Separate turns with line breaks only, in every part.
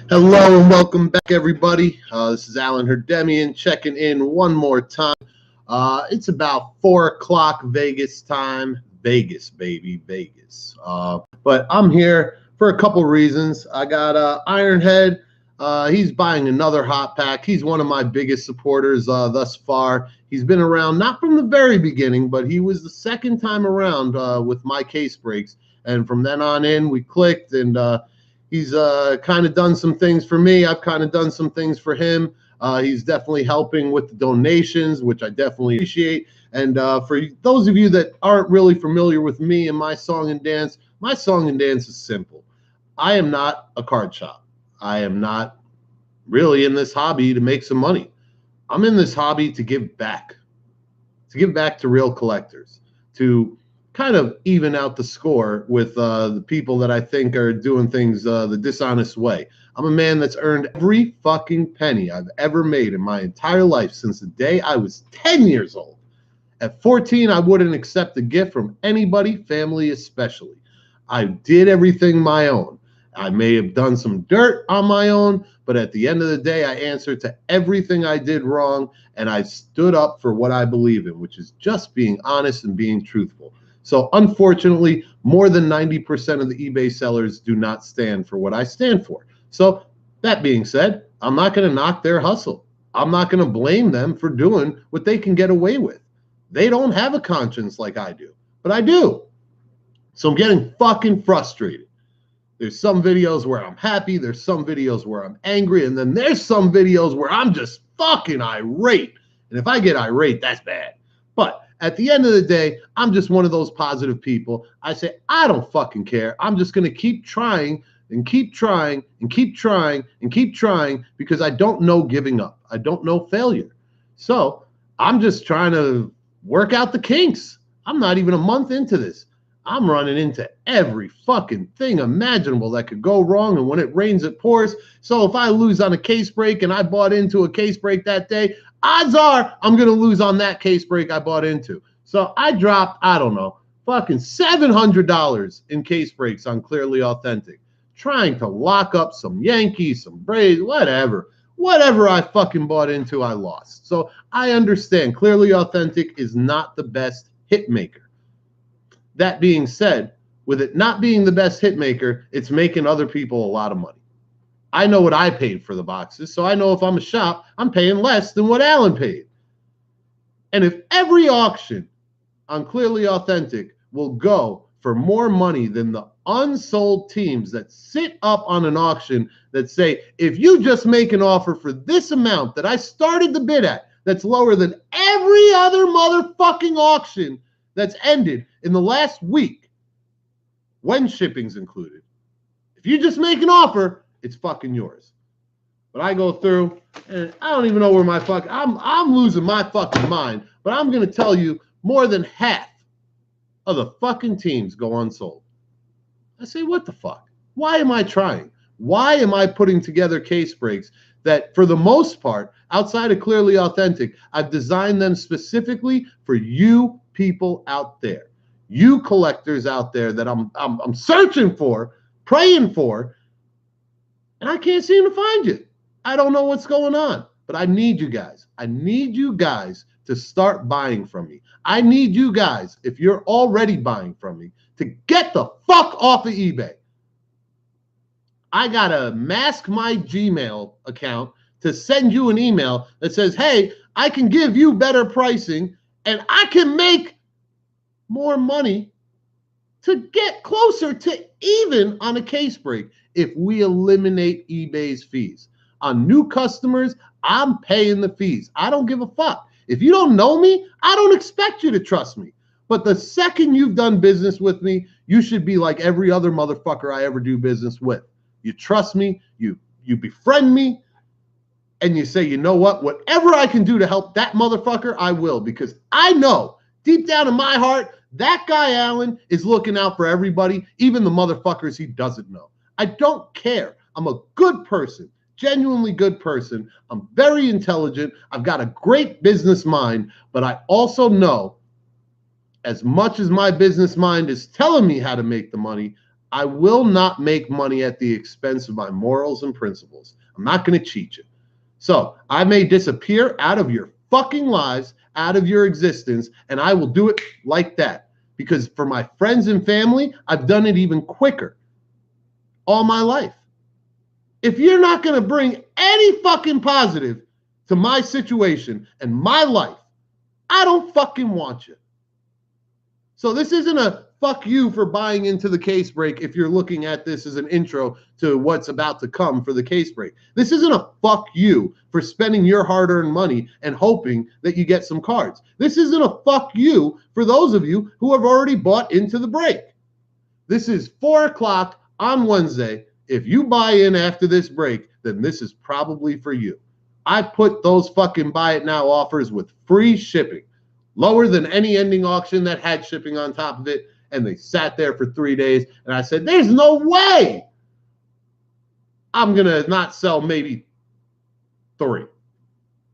Hello and welcome back, everybody. This is Alan Herdemian checking in one more time. It's about 4 o'clock Vegas time. Vegas, baby, Vegas. But I'm here for a couple reasons. I got Ironhead. He's buying another hot pack. He's one of my biggest supporters thus far. He's been around not from the very beginning, but he was the second time around with my case breaks. And from then on in, we clicked and he's kind of done some things for me. I've kind of done some things for him. He's definitely helping with the donations, which I definitely appreciate. And for those of you that aren't really familiar with me and my song and dance, my song and dance is simple. I am not a card shop. I am not really in this hobby to make some money. I'm in this hobby to give back to real collectors, to kind of even out the score with the people that I think are doing things the dishonest way. I'm a man that's earned every fucking penny I've ever made in my entire life since the day I was 10 years old. At 14, I wouldn't accept a gift from anybody, family especially. I did everything my own. I may have done some dirt on my own, but at the end of the day, I answered to everything I did wrong, and I stood up for what I believe in, which is just being honest and being truthful. So unfortunately, more than 90% of the eBay sellers do not stand for what I stand for. So that being said, I'm not going to knock their hustle. I'm not going to blame them for doing what they can get away with. They don't have a conscience like I do, but I do. So I'm getting fucking frustrated. There's some videos where I'm happy. There's some videos where I'm angry. And then there's some videos where I'm just fucking irate. And if I get irate, that's bad. But at the end of the day, I'm just one of those positive people. I say, I don't fucking care. I'm just going to keep trying and keep trying and keep trying and keep trying because I don't know giving up. I don't know failure. So I'm just trying to work out the kinks. I'm not even a month into this. I'm running into every fucking thing imaginable that could go wrong. And when it rains, it pours. So if I lose on a case break and I bought into a case break that day, odds are I'm going to lose on that case break I bought into. So I dropped, I don't know, fucking $700 in case breaks on Clearly Authentic, trying to lock up some Yankees, some Braves, whatever. Whatever I fucking bought into, I lost. So I understand Clearly Authentic is not the best hit maker. That being said, with it not being the best hit maker, it's making other people a lot of money. I know what I paid for the boxes, so I know if I'm a shop, I'm paying less than what Alan paid. And if every auction on Clearly Authentic will go for more money than the unsold teams that sit up on an auction that say, if you just make an offer for this amount that I started the bid at, that's lower than every other motherfucking auction that's ended in the last week, when shipping's included. If you just make an offer, it's fucking yours. But I go through, and I don't even know where my fuck, I'm losing my fucking mind, but I'm going to tell you more than half of the fucking teams go unsold. I say, what the fuck? Why am I trying? Why am I putting together case breaks that, for the most part, outside of Clearly Authentic, I've designed them specifically for you people out there, you collectors out there that I'm searching for, praying for, and I can't seem to find you. I don't know what's going on, but I need you guys. I need you guys to start buying from me. I need you guys, if you're already buying from me, to get the fuck off of eBay. I got to mask my Gmail account to send you an email that says, hey, I can give you better pricing and I can make more money to get closer to even on a case break if we eliminate eBay's fees. On new customers, I'm paying the fees. I don't give a fuck. If you don't know me, I don't expect you to trust me. But the second you've done business with me, you should be like every other motherfucker I ever do business with. You trust me, you befriend me, and you say, you know what? Whatever I can do to help that motherfucker, I will. Because I know, deep down in my heart, that guy, Alan, is looking out for everybody, even the motherfuckers he doesn't know. I don't care. I'm a good person, genuinely good person. I'm very intelligent. I've got a great business mind, but I also know, as much as my business mind is telling me how to make the money, I will not make money at the expense of my morals and principles. I'm not going to cheat you. So I may disappear out of your fucking lives, out of your existence, and I will do it like that. Because for my friends and family, I've done it even quicker all my life. If you're not going to bring any fucking positive to my situation and my life, I don't fucking want you. So this isn't a fuck you for buying into the case break if you're looking at this as an intro to what's about to come for the case break. This isn't a fuck you for spending your hard-earned money and hoping that you get some cards. This isn't a fuck you for those of you who have already bought into the break. This is 4 o'clock on Wednesday. If you buy in after this break, then this is probably for you. I put those fucking buy it now offers with free shipping, lower than any ending auction that had shipping on top of it. And they sat there for 3 days. And I said, there's no way I'm going to not sell maybe 3.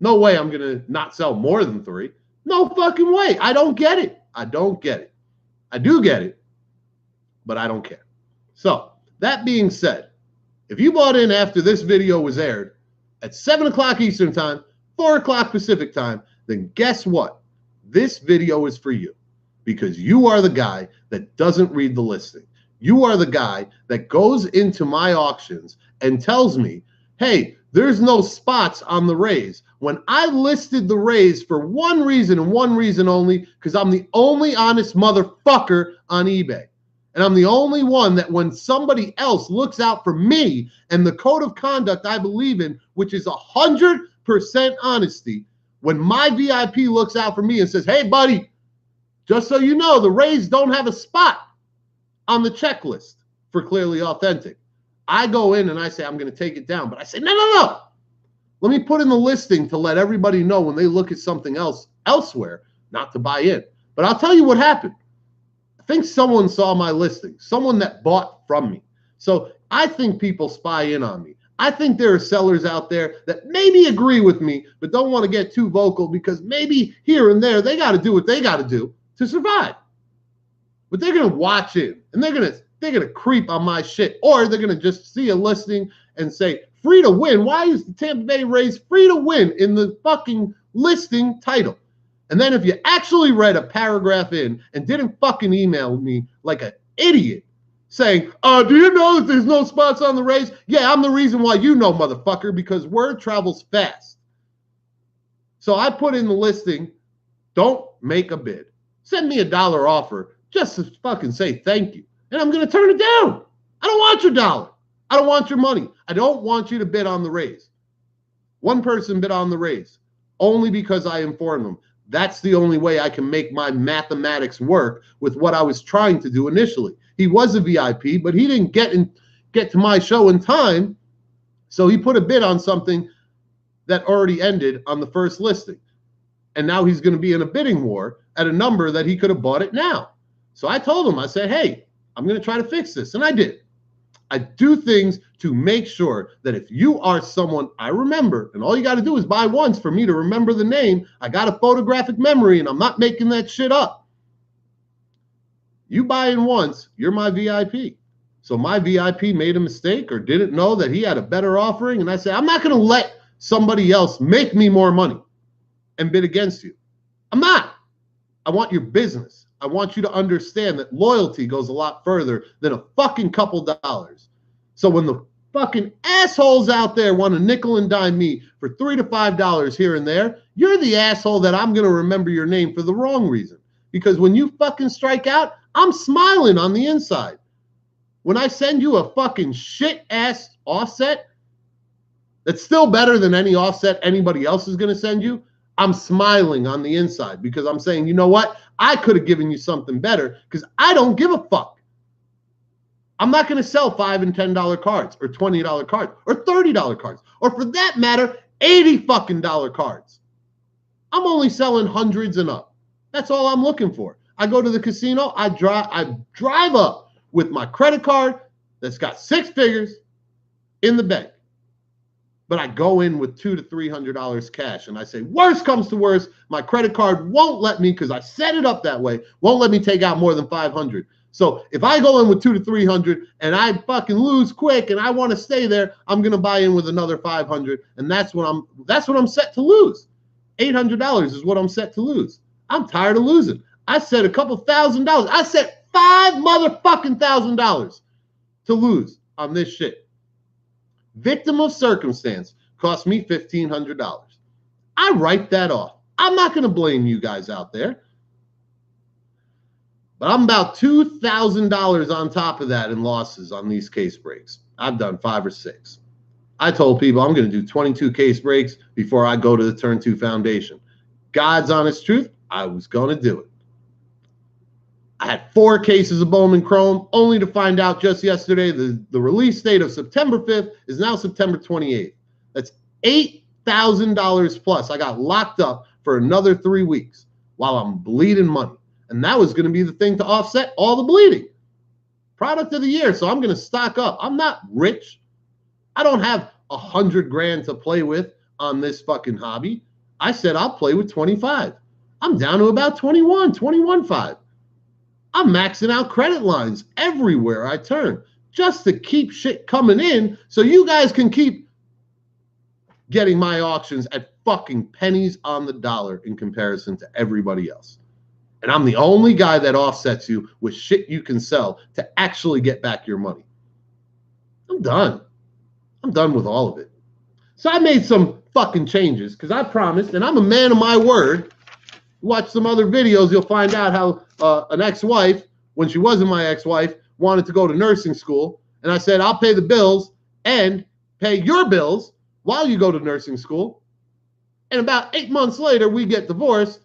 No way I'm going to not sell more than 3. No fucking way. I don't get it. I don't get it. I do get it, but I don't care. So that being said, if you bought in after this video was aired at 7 o'clock Eastern time, 4 o'clock Pacific time, then guess what? This video is for you. Because you are the guy that doesn't read the listing. You are the guy that goes into my auctions and tells me, hey, there's no spots on the Rays. When I listed the Rays for one reason and one reason only, because I'm the only honest motherfucker on eBay. And I'm the only one that when somebody else looks out for me and the code of conduct I believe in, which is 100% honesty, when my VIP looks out for me and says, hey, buddy, just so you know, the Rays don't have a spot on the checklist for Clearly Authentic. I go in and I say, I'm going to take it down. But I say, no. Let me put in the listing to let everybody know when they look at something else elsewhere, not to buy in. But I'll tell you what happened. I think someone saw my listing, someone that bought from me. So I think people spy in on me. I think there are sellers out there that maybe agree with me, but don't want to get too vocal because maybe here and there they got to do what they got to do to survive. But they're going to watch it and they're going to creep on my shit, or they're going to just see a listing and say free to win. Why is the Tampa Bay Rays free to win in the fucking listing title? And then if you actually read a paragraph in and didn't fucking email me like an idiot saying, do you know that there's no spots on the Rays? Yeah, I'm the reason why you know, motherfucker, because word travels fast. So I put in the listing, don't make a bid. Send me $1 offer just to fucking say thank you. And I'm going to turn it down. I don't want your dollar. I don't want your money. I don't want you to bid on the Rays. One person bid on the Rays only because I informed them. That's the only way I can make my mathematics work with what I was trying to do initially. He was a VIP, but he didn't get to my show in time. So he put a bid on something that already ended on the first listing. And now he's going to be in a bidding war at a number that he could have bought it now. So I told him, I said, hey, I'm going to try to fix this. And I did. I do things to make sure that if you are someone I remember, and all you got to do is buy once for me to remember the name, I got a photographic memory and I'm not making that shit up. You buy in once, you're my VIP. So my VIP made a mistake or didn't know that he had a better offering. And I say, I'm not going to let somebody else make me more money and bid against you. I'm not. I want your business. I want you to understand that loyalty goes a lot further than a fucking couple dollars. So when the fucking assholes out there want to nickel and dime me for $3 to $5 here and there, you're the asshole that I'm going to remember your name for the wrong reason. Because when you fucking strike out, I'm smiling on the inside. When I send you a fucking shit-ass offset that's still better than any offset anybody else is going to send you, I'm smiling on the inside because I'm saying, you know what? I could have given you something better because I don't give a fuck. I'm not going to sell $5 and $10 cards or $20 cards or $30 cards or for that matter, $80 fucking cards. I'm only selling hundreds and up. That's all I'm looking for. I go to the casino. I drive up with my credit card that's got 6 figures in the bank. But I go in with $200 to $300 cash, and I say, worst comes to worst, my credit card won't let me, because I set it up that way, won't let me take out more than $500. So if I go in with 200 to 300 and I fucking lose quick and I want to stay there, I'm gonna buy in with another 500, and that's what I'm set to lose. $800 is what I'm set to lose. I'm tired of losing. I said a couple $1,000. I said $5,000 to lose on this shit. Victim of circumstance cost me $1,500. I write that off. I'm not going to blame you guys out there. But I'm about $2,000 on top of that in losses on these case breaks. I've done 5 or 6. I told people I'm going to do 22 case breaks before I go to the Turn 2 Foundation. God's honest truth, I was going to do it. I had 4 cases of Bowman Chrome, only to find out just yesterday the release date of September 5th is now September 28th. That's $8,000 plus. I got locked up for another 3 weeks while I'm bleeding money. And that was going to be the thing to offset all the bleeding. Product of the year, so I'm going to stock up. I'm not rich. I don't have $100,000 to play with on this fucking hobby. I said I'll play with 25. I'm down to about 21.5. I'm maxing out credit lines everywhere I turn just to keep shit coming in so you guys can keep getting my auctions at fucking pennies on the dollar in comparison to everybody else. And I'm the only guy that offsets you with shit you can sell to actually get back your money. I'm done. I'm done with all of it. So I made some fucking changes because I promised, and I'm a man of my word. Watch some other videos, you'll find out how an ex-wife, when she wasn't my ex-wife, wanted to go to nursing school. And I said, I'll pay the bills and pay your bills while you go to nursing school. And about 8 months later, we get divorced.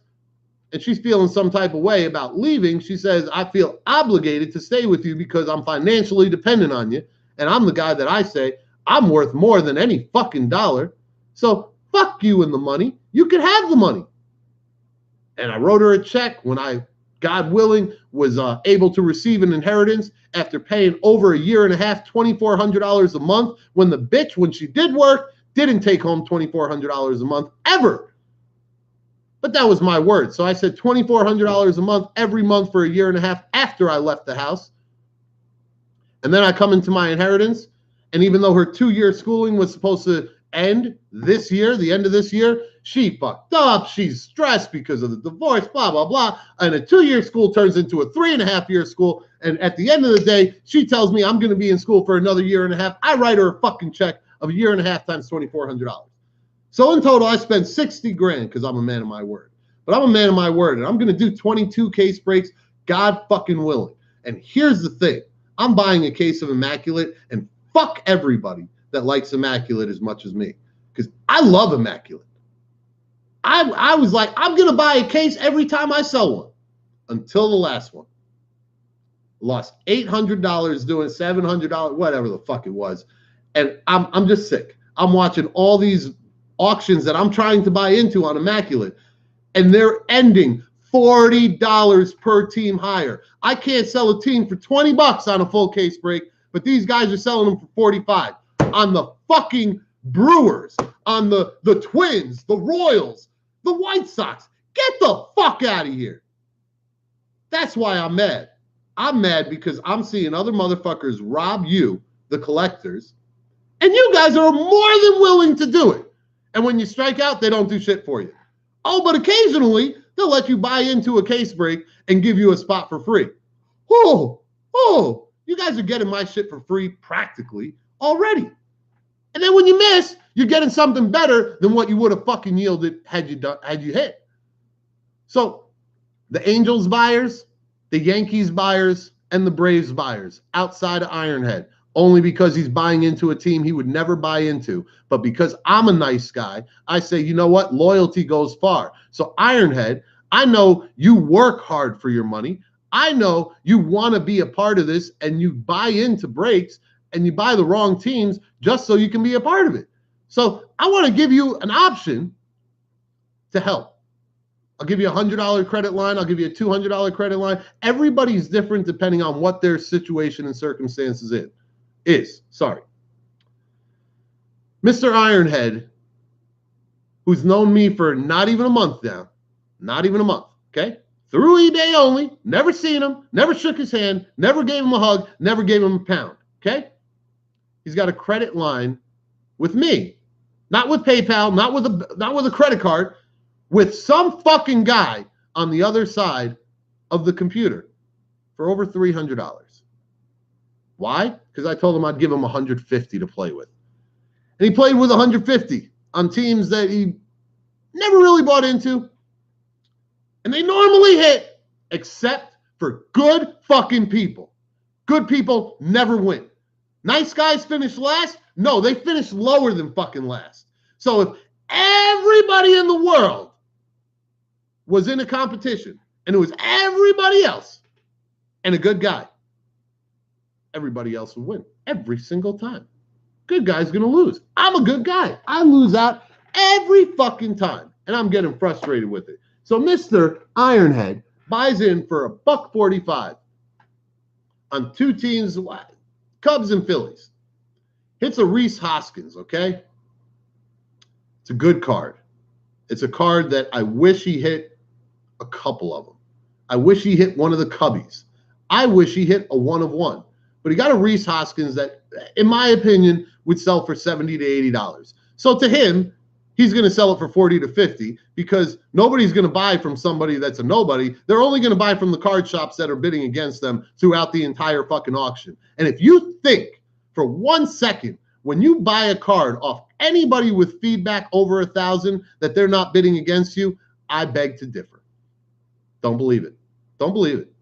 And she's feeling some type of way about leaving. She says, I feel obligated to stay with you because I'm financially dependent on you. And I'm the guy that I say, I'm worth more than any fucking dollar. So fuck you and the money. You can have the money. And I wrote her a check when I, God willing, was able to receive an inheritance after paying over a year and a half, $2,400 a month, when the bitch, when she did work, didn't take home $2,400 a month ever. But that was my word. So I said $2,400 a month every month for a year and a half after I left the house. And then I come into my inheritance. And even though her 2-year schooling was supposed to end this year, the end of this year, she fucked up. She's stressed because of the divorce, blah, blah, blah. And a 2-year school turns into a 3.5-year school. And at the end of the day, she tells me I'm going to be in school for another year and a half. I write her a fucking check of a year and a half times $2,400. So in total, I spent $60,000 because I'm a man of my word. But I'm a man of my word, and I'm going to do 22 case breaks, God fucking willing. And here's the thing. I'm buying a case of Immaculate, and fuck everybody that likes Immaculate as much as me, because I love Immaculate. I was like, I'm going to buy a case every time I sell one, until the last one. Lost $800 doing $700, whatever the fuck it was. And I'm just sick. I'm watching all these auctions that I'm trying to buy into on Immaculate, and they're ending $40 per team higher. I can't sell a team for $20 on a full case break, but these guys are selling them for 45 on the fucking Brewers, on the Twins, the Royals, the White Sox. Get the fuck out of here. That's why I'm mad. I'm mad because I'm seeing other motherfuckers rob you, the collectors, and you guys are more than willing to do it. And when you strike out, they don't do shit for you. Oh, but occasionally, they'll let you buy into a case break and give you a spot for free. Oh, you guys are getting my shit for free practically already. And then when you miss, you're getting something better than what you would have fucking yielded had you hit. So the Angels buyers, the Yankees buyers, and the Braves buyers outside of Ironhead, only because he's buying into a team he would never buy into. But because I'm a nice guy, I say, you know what? Loyalty goes far. So Ironhead, I know you work hard for your money. I know you want to be a part of this, and you buy into breaks and you buy the wrong teams just so you can be a part of it. So I want to give you an option to help. I'll give you a $100 credit line. I'll give you a $200 credit line. Everybody's different depending on what their situation and circumstances is. Sorry. Mr. Ironhead, who's known me for not even a month now, not even a month, okay? through eBay only, never seen him, never shook his hand, never gave him a hug, never gave him a pound, okay? He's got a credit line with me, not with PayPal, not with a credit card, with some fucking guy on the other side of the computer for over $300. Why? Because I told him I'd give him 150 to play with. And he played with 150 on teams that he never really bought into. And they normally hit, except for good fucking people. Good people never win. Nice guys finish last? No, they finish lower than fucking last. So if everybody in the world was in a competition and it was everybody else and a good guy, everybody else would win every single time. Good guy's going to lose. I'm a good guy. I lose out every fucking time, and I'm getting frustrated with it. So Mr. Ironhead buys in for $1.45 on two teams, Cubs and Phillies. Hits a Rhys Hoskins, okay? It's a good card. It's a card that I wish he hit a couple of them. I wish he hit one of the Cubbies. I wish he hit a 1-of-1. But he got a Rhys Hoskins that, in my opinion, would sell for $70 to $80. So to him, he's going to sell it for $40 to $50 because nobody's going to buy from somebody that's a nobody. They're only going to buy from the card shops that are bidding against them throughout the entire fucking auction. And if you think for 1 second, when you buy a card off anybody with feedback over 1,000 that they're not bidding against you, I beg to differ. Don't believe it. Don't believe it.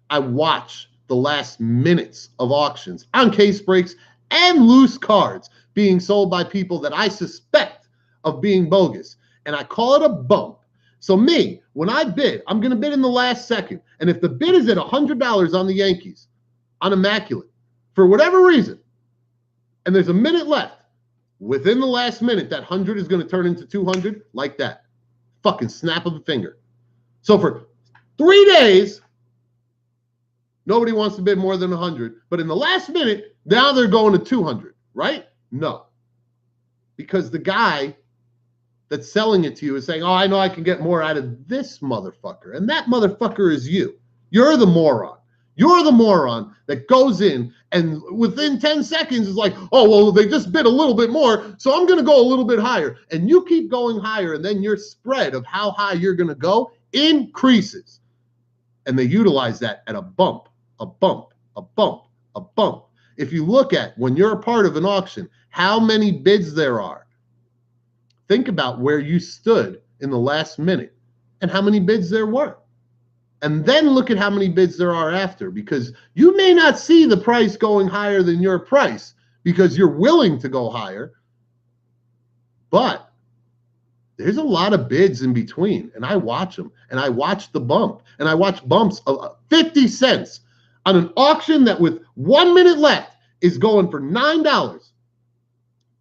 I watch the last minutes of auctions on case breaks and loose cards being sold by people that I suspect of being bogus. And I call it a bump. So me, when I bid, I'm going to bid in the last second. And if the bid is at $100 on the Yankees, on Immaculate, for whatever reason, and there's a minute left, within the last minute, that 100 is going to turn into 200 like that. Fucking snap of a finger. So for 3 days, nobody wants to bid more than 100. But in the last minute, now they're going to 200, right? No. Because the guy that's selling it to you is saying, oh, I know I can get more out of this motherfucker. And that motherfucker is you. You're the moron. You're the moron that goes in and within 10 seconds is like, oh, well, they just bid a little bit more, so I'm going to go a little bit higher. And you keep going higher, and then your spread of how high you're going to go increases. And they utilize that at a bump, a bump, a bump, a bump. If you look at when you're a part of an auction, how many bids there are, think about where you stood in the last minute and how many bids there were. And then look at how many bids there are after, because you may not see the price going higher than your price because you're willing to go higher, but there's a lot of bids in between, and I watch them, and I watch the bump, and I watch bumps of 50 cents on an auction that with 1 minute left is going for $9.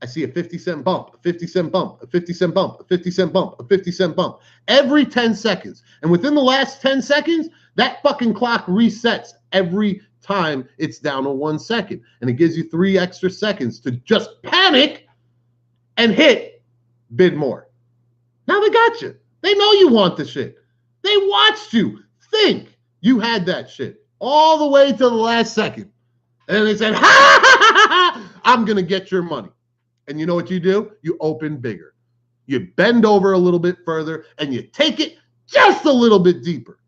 I see a 50-cent bump, a 50-cent bump, a 50-cent bump, a 50-cent bump, a 50-cent bump every 10 seconds. And within the last 10 seconds, that fucking clock resets every time it's down to 1 second. And it gives you 3 extra seconds to just panic and hit bid more. Now they got you. They know you want the shit. They watched you think you had that shit all the way to the last second. And they said, ha, ha, ha, ha, I'm going to get your money. And you know what you do? You open bigger. You bend over a little bit further, and you take it just a little bit deeper.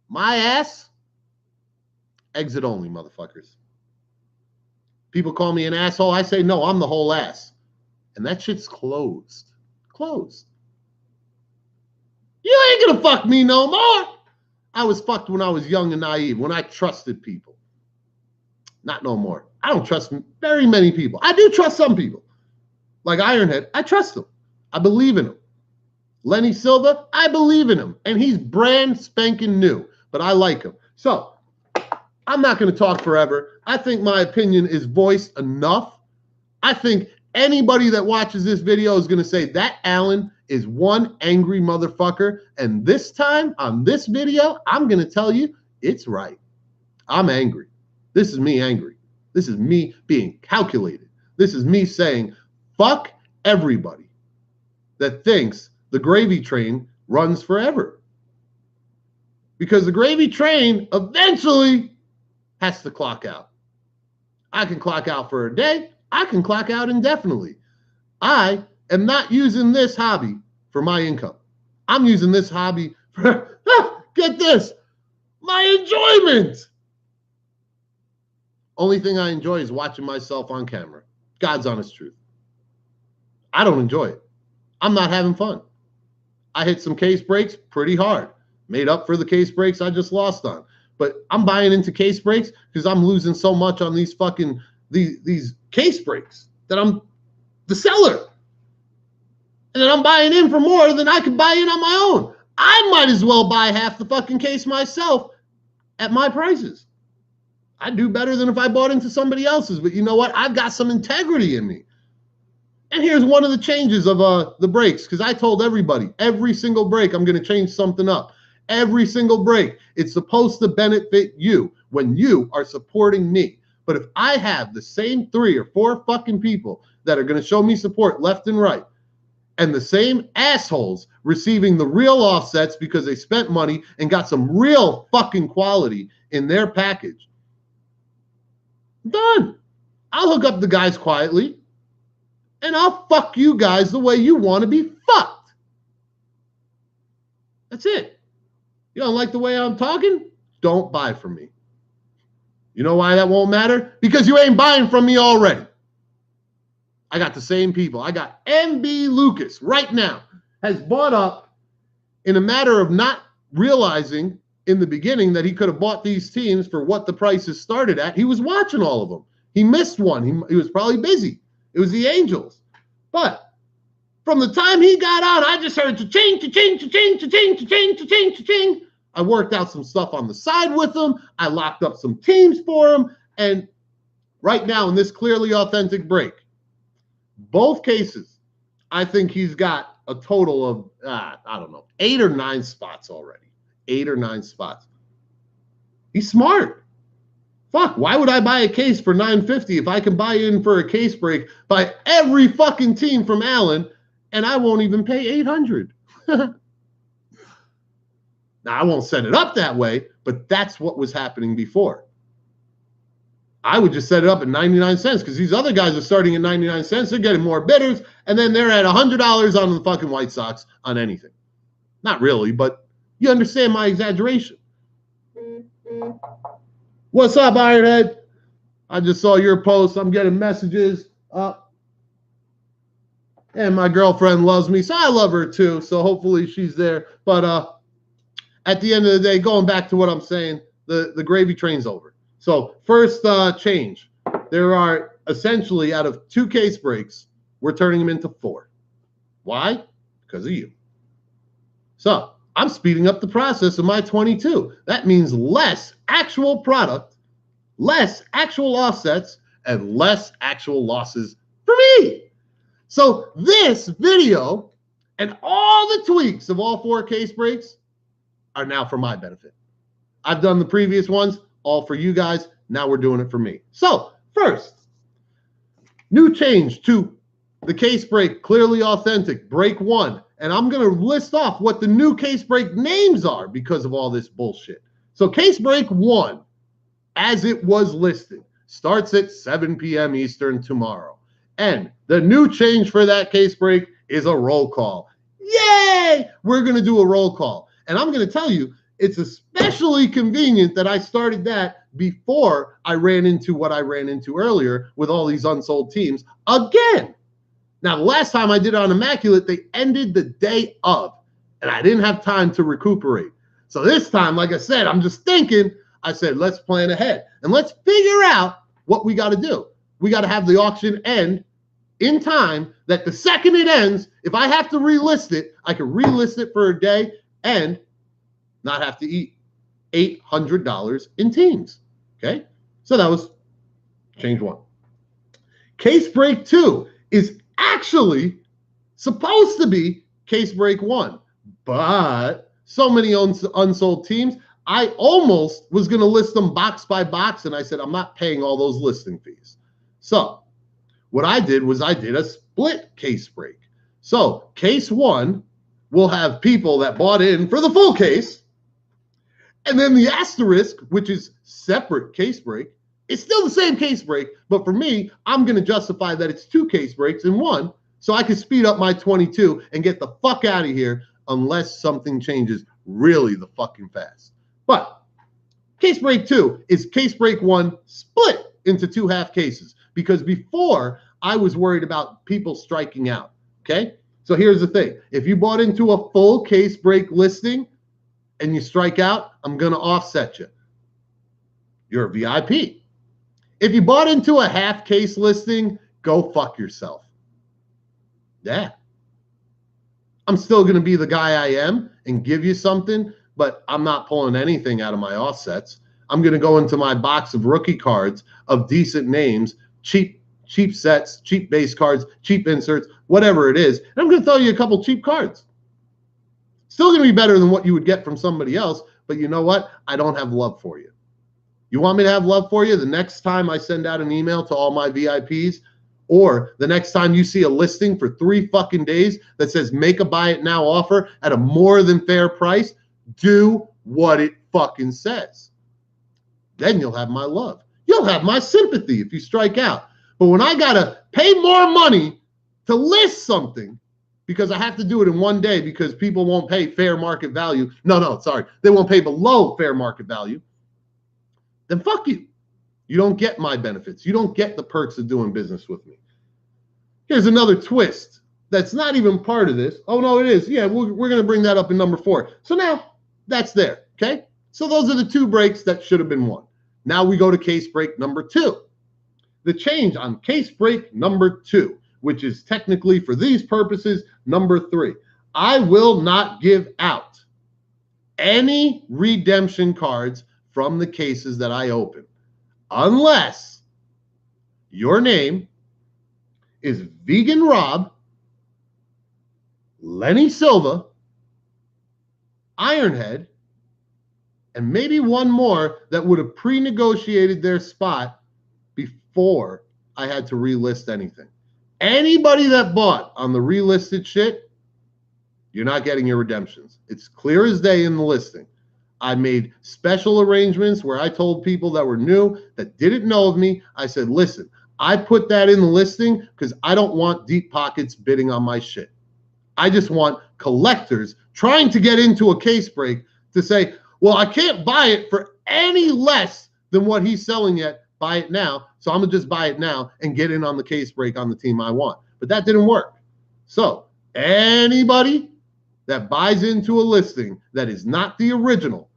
My ass, exit only, motherfuckers. People call me an asshole. I say, no, I'm the whole ass. And that shit's closed. Closed. You ain't gonna fuck me no more. I was fucked when I was young and naive, when I trusted people. Not no more. I don't trust very many people. I do trust some people. Like Ironhead, I trust him. I believe in him. Lenny Silva, I believe in him. And he's brand spanking new. But I like him. So, I'm not going to talk forever. I think my opinion is voiced enough. I think anybody that watches this video is going to say that Alan is one angry motherfucker. And this time, on this video, I'm going to tell you it's right. I'm angry. This is me angry. This is me being calculated. This is me saying, fuck everybody that thinks the gravy train runs forever. Because the gravy train eventually has to clock out. I can clock out for a day. I can clock out indefinitely. I am not using this hobby for my income. I'm using this hobby for, get this, my enjoyment. Only thing I enjoy is watching myself on camera. God's honest truth. I don't enjoy it. I'm not having fun. I hit some case breaks pretty hard. Made up for the case breaks I just lost on. But I'm buying into case breaks because I'm losing so much on these fucking these case breaks that I'm the seller. And then I'm buying in for more than I can buy in on my own. I might as well buy half the fucking case myself at my prices. I'd do better than if I bought into somebody else's. But you know what? I've got some integrity in me. And here's one of the changes of the breaks, because I told everybody, every single break, I'm going to change something up. Every single break, it's supposed to benefit you when you are supporting me. But if I have the same 3 or 4 fucking people that are going to show me support left and right, and the same assholes receiving the real offsets because they spent money and got some real fucking quality in their package, I'm done. I'll hook up the guys quietly, and I'll fuck you guys the way you want to be fucked. That's it. You don't like the way I'm talking? Don't buy from me. You know why that won't matter? Because you ain't buying from me already. I got the same people. I got MB Lucas right now has bought up in a matter of not realizing in the beginning that he could have bought these teams for what the prices started at. He was watching all of them. He missed one. He was probably busy. It was the Angels. But from the time he got on, I just heard cha-ching, cha-ching, cha-ching, cha-ching, cha-ching, cha-ching, cha-ching. I worked out some stuff on the side with him. I locked up some teams for him. And right now in this clearly authentic break, both cases, I think he's got a total of, I don't know, 8 or 9 spots already. 8 or 9 spots. He's smart. Fuck, why would I buy a case for $9.50 if I can buy in for a case break by every fucking team from Allen and I won't even pay $800? Now, I won't set it up that way, but that's what was happening before. I would just set it up at 99 cents because these other guys are starting at 99 cents. They're getting more bidders, and then they're at $100 on the fucking White Sox on anything. Not really, but you understand my exaggeration. What's up, Ironhead? I just saw your post. I'm getting messages. And my girlfriend loves me, so I love her too. So hopefully she's there. But at the end of the day, going back to what I'm saying, the gravy train's over. So first change. There are essentially, out of 2 case breaks, we're turning them into 4. Why? Because of you. So I'm speeding up the process of my 22. That means less actual product, less actual offsets, and less actual losses for me. So this video and all the tweaks of all 4 case breaks are now for my benefit. I've done the previous ones, all for you guys. Now we're doing it for me. So first, new change to the case break, clearly authentic, break 1. And I'm going to list off what the new case break names are because of all this bullshit. So case break 1, as it was listed, starts at 7 p.m. Eastern tomorrow. And the new change for that case break is a roll call. Yay! We're going to do a roll call. And I'm going to tell you, it's especially convenient that I started that before I ran into what I ran into earlier with all these unsold teams again. Now, the last time I did it on Immaculate, they ended the day of, and I didn't have time to recuperate. So this time, like I said, I'm just thinking, I said, let's plan ahead and let's figure out what we got to do. We got to have the auction end in time that the second it ends, if I have to relist it, I can relist it for a day and not have to eat $800 in teams. Okay? So that was change 1. Case break 2 is actually supposed to be case break 1, but so many unsold teams, I almost was going to list them box by box, and I said, I'm not paying all those listing fees. So what I did was I did a split case break. So case 1, will have people that bought in for the full case, and then the asterisk, which is separate case break, it's still the same case break, but for me, I'm going to justify that it's 2 case breaks in one, so I can speed up my 22 and get the fuck out of here unless something changes really the fucking fast. But case break 2 is case break 1 split into 2 half cases, because before I was worried about people striking out, okay? So here's the thing. If you bought into a full case break listing and you strike out, I'm going to offset you. You're a VIP. If you bought into a half case listing, go fuck yourself. Yeah. I'm still going to be the guy I am and give you something, but I'm not pulling anything out of my offsets. I'm going to go into my box of rookie cards of decent names, cheap sets, cheap base cards, cheap inserts, whatever it is, and I'm going to throw you a couple cheap cards. Still going to be better than what you would get from somebody else, but you know what? I don't have love for you. You want me to have love for you? The next time I send out an email to all my VIPs, or the next time you see a listing for 3 fucking days that says make a buy it now offer at a more than fair price, do what it fucking says. Then you'll have my love. You'll have my sympathy if you strike out. But when I got to pay more money to list something because I have to do it in one day because people won't pay fair market value. No, sorry. They won't pay below fair market value. Then fuck you. You don't get my benefits. You don't get the perks of doing business with me. Here's another twist that's not even part of this. Oh, no, it is. Yeah, we're going to bring that up in number 4. So now that's there, okay? So those are the 2 breaks that should have been 1. Now we go to case break number 2. The change on case break number 2, which is technically for these purposes, number 3. I will not give out any redemption cards from the cases that I open unless your name is Vegan Rob, Lenny Silva, Ironhead, and maybe one more that would have pre-negotiated their spot before I had to relist anything. Anybody that bought on the relisted shit, you're not getting your redemptions. It's clear as day in the listing. I made special arrangements where I told people that were new, that didn't know of me, I said, listen, I put that in the listing because I don't want deep pockets bidding on my shit. I just want collectors trying to get into a case break to say, well, I can't buy it for any less than what he's selling it. Buy it now. So I'm going to just buy it now and get in on the case break on the team I want. But that didn't work. So anybody that buys into a listing that is not the original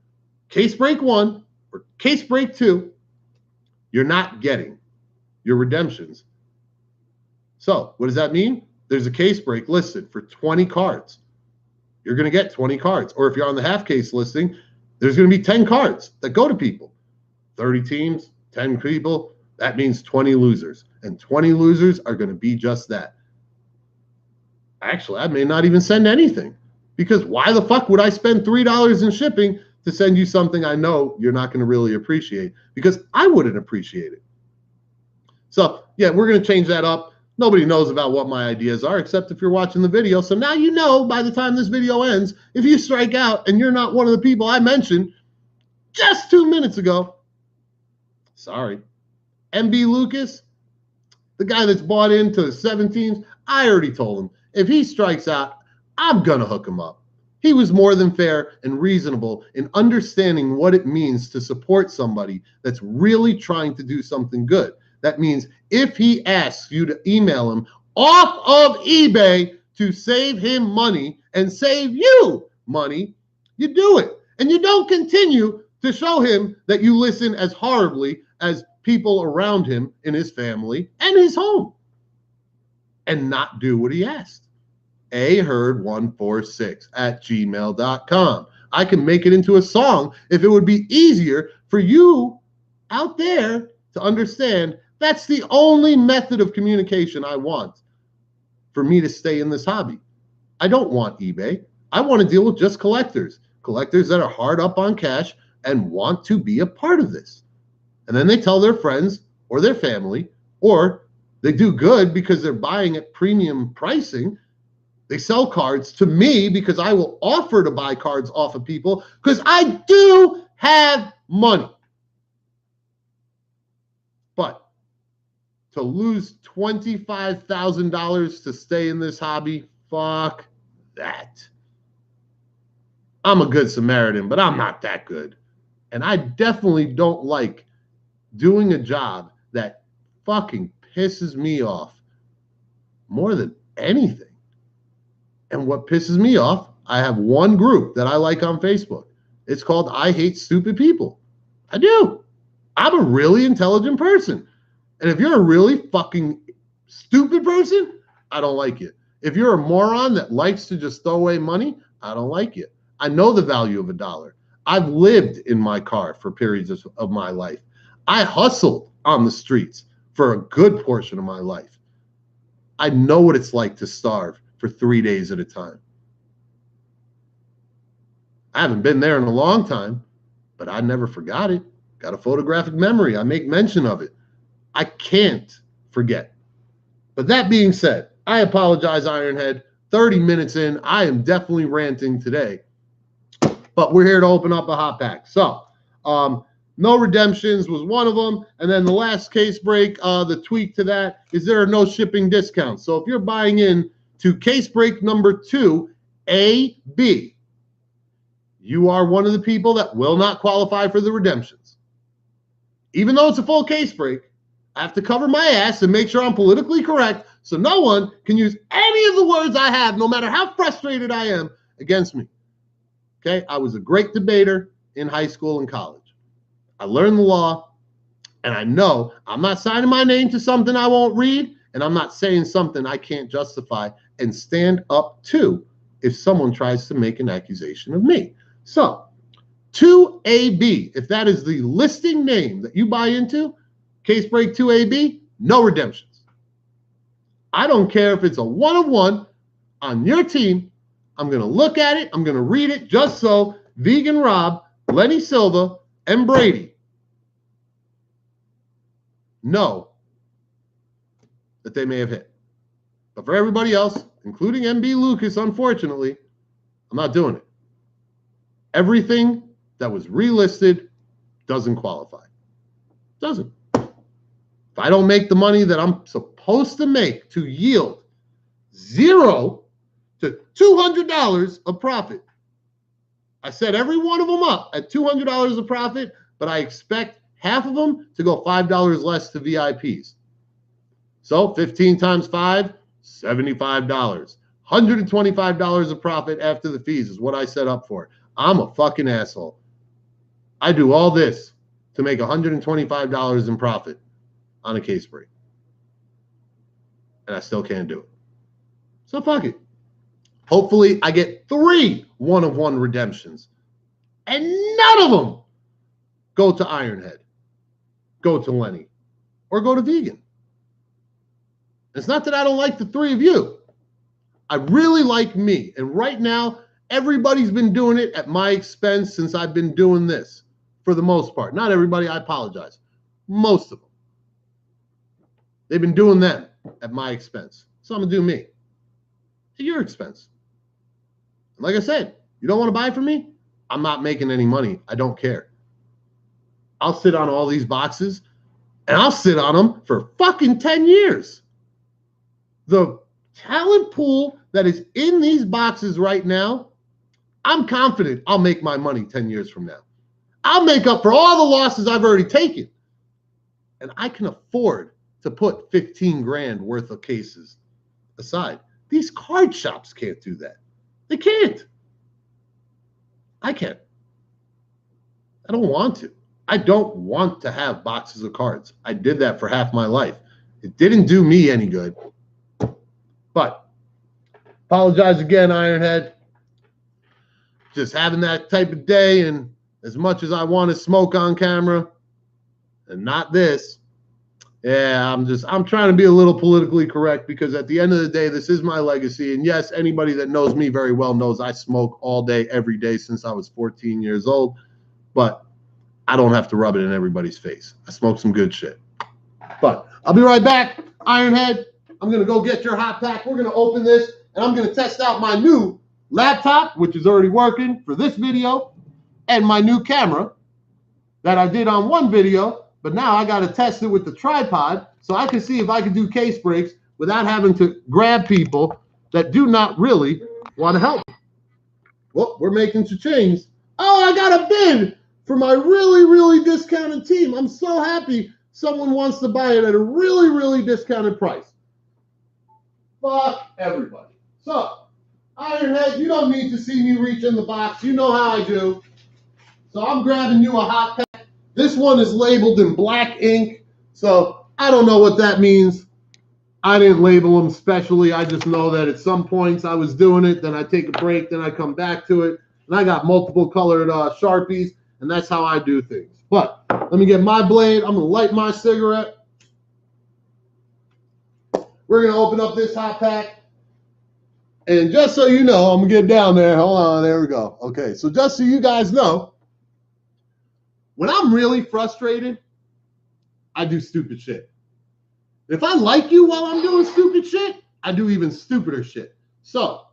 case break 1 or case break 2, you're not getting your redemptions. So what does that mean? There's a case break listed for 20 cards. You're going to get 20 cards. Or if you're on the half case listing, there's going to be 10 cards that go to people. 30 teams, 10 people, that means 20 losers. And 20 losers are going to be just that. Actually, I may not even send anything, because why the fuck would I spend $3 in shipping to send you something I know you're not going to really appreciate, because I wouldn't appreciate it. So yeah, we're going to change that up. Nobody knows about what my ideas are except if you're watching the video. So now you know by the time this video ends, if you strike out and you're not one of the people I mentioned just 2 minutes ago, sorry. MB Lucas, the guy that's bought into the 17s, I already told him, if he strikes out, I'm going to hook him up. He was more than fair and reasonable in understanding what it means to support somebody that's really trying to do something good. That means if he asks you to email him off of eBay to save him money and save you money, you do it. And you don't continue to show him that you listen as horribly as people around him in his family and his home, and not do what he asked. aherd146@gmail.com. I can make it into a song if it would be easier for you out there to understand that's the only method of communication I want for me to stay in this hobby. I don't want eBay. I want to deal with just collectors that are hard up on cash and want to be a part of this. And then they tell their friends or their family, or they do good because they're buying at premium pricing. They sell cards to me because I will offer to buy cards off of people because I do have money. But to lose $25,000 to stay in this hobby, fuck that. I'm a good Samaritan, but I'm not that good. And I definitely don't like doing a job that fucking pisses me off more than anything. And what pisses me off, I have one group that I like on Facebook. It's called I Hate Stupid People. I do. I'm a really intelligent person. And if you're a really fucking stupid person, I don't like you. If you're a moron that likes to just throw away money, I don't like you. I know the value of $1. I've lived in my car for periods of my life. I hustled on the streets for a good portion of my life. I know what it's like to starve for 3 days at a time. I haven't been there in a long time, but I never forgot it. Got a photographic memory. I make mention of it. I can't forget. But that being said, I apologize, Ironhead. 30 minutes in, I am definitely ranting today. But we're here to open up a hot pack. So, no redemptions was one of them. And then the last case break, the tweak to that is there are no shipping discounts. So if you're buying in to case break number 2, AB, you are one of the people that will not qualify for the redemptions. Even though it's a full case break, I have to cover my ass and make sure I'm politically correct so no one can use any of the words I have, no matter how frustrated I am, against me. Okay? I was a great debater in high school and college. I learned the law, and I know I'm not signing my name to something I won't read, and I'm not saying something I can't justify and stand up to if someone tries to make an accusation of me. So, 2AB, if that is the listing name that you buy into, case break 2AB, no redemptions. I don't care if it's a one-on-one on your team. I'm going to look at it. I'm going to read it just so Vegan Rob, Lenny Silva, and Brady know that they may have hit. But for everybody else, including MB Lucas, unfortunately, I'm not doing it. Everything that was relisted doesn't qualify. Doesn't. If I don't make the money that I'm supposed to make to yield $0 to $200 of profit, I set every one of them up at $200 of profit, but I expect half of them to go $5 less to VIPs. So 15 times 5, $75. $125 of profit after the fees is what I set up for. I'm a fucking asshole. I do all this to make $125 in profit on a case break. And I still can't do it. So fuck it. Hopefully I get 3 one-of-one redemptions. And none of them go to Ironhead, go to Lenny, or go to Vegan. It's not that I don't like the 3 of you. I really like me. And right now, everybody's been doing it at my expense since I've been doing this, for the most part. Not everybody, I apologize. Most of them. They've been doing them at my expense. So I'm going to do me at your expense. And like I said, you don't want to buy from me? I'm not making any money. I don't care. I'll sit on all these boxes, and I'll sit on them for fucking 10 years. The talent pool that is in these boxes right now, I'm confident I'll make my money 10 years from now. I'll make up for all the losses I've already taken. And I can afford to put 15 grand worth of cases aside. These card shops can't do that. They can't. I can't. I don't want to. I don't want to have boxes of cards. I did that for half my life. It didn't do me any good. But apologize again, Ironhead. Just having that type of day, and as much as I want to smoke on camera, and not this, yeah, I'm trying to be a little politically correct, because at the end of the day, this is my legacy. And yes, anybody that knows me very well knows I smoke all day, every day since I was 14 years old. But I don't have to rub it in everybody's face. I smoke some good shit. But I'll be right back, Ironhead. I'm going to go get your hot pack. We're going to open this. and I'm going to test out my new laptop, which is already working for this video, and my new camera that I did on one video, but now I got to test it with the tripod so I can see if I can do case breaks without having to grab people that do not really want to help me. Well, we're making some change. Oh, I got a bid for my really, really discounted team. I'm so happy someone wants to buy it at a really, really discounted price. Fuck everybody. So, Ironhead, you don't need to see me reach in the box. You know how I do. So I'm grabbing you a hot pack. This one is labeled in black ink, so I don't know what that means. I didn't label them specially. I just know that at some points I was doing it, then I take a break, then I come back to it. And I got multiple colored Sharpies, and that's how I do things. But let me get my blade. I'm going to light my cigarette. We're going to open up this hot pack. And just so you know, I'm going to get down there. Hold on. There we go. Okay, so just so you guys know, when I'm really frustrated, I do stupid shit. If I like you while I'm doing stupid shit, I do even stupider shit. So,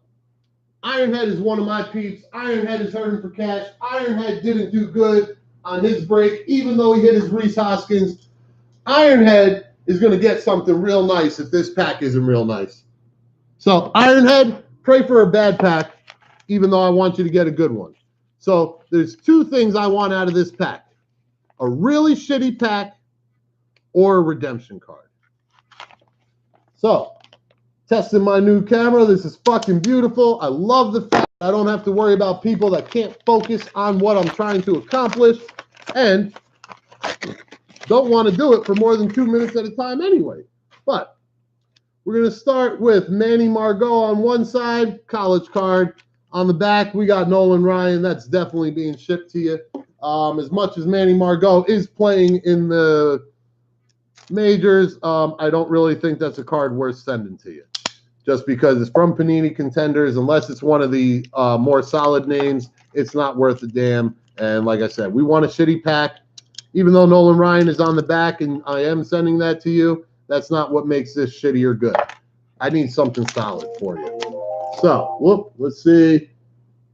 Ironhead is one of my peeps. Ironhead is hurting for cash. Ironhead didn't do good on his break, even though he hit his Reese Hoskins. Ironhead is going to get something real nice if this pack isn't real nice. So, Ironhead, pray for a bad pack, even though I want you to get a good one. So, there's two things I want out of this pack. A really shitty pack or a redemption card. So, testing my new camera. This is fucking beautiful. I love the fact I don't have to worry about people that can't focus on what I'm trying to accomplish and don't want to do it for more than 2 minutes at a time anyway. But we're going to start with Manny Margot on one side, college card. On the back, we got Nolan Ryan. That's definitely being shipped to you. As much as Manny Margot is playing in the majors, I don't really think that's a card worth sending to you. Just because it's from Panini Contenders, unless it's one of the more solid names, it's not worth a damn. And like I said, we want a shitty pack. Even though Nolan Ryan is on the back and I am sending that to you, that's not what makes this shitty or good. I need something solid for you. So, let's see.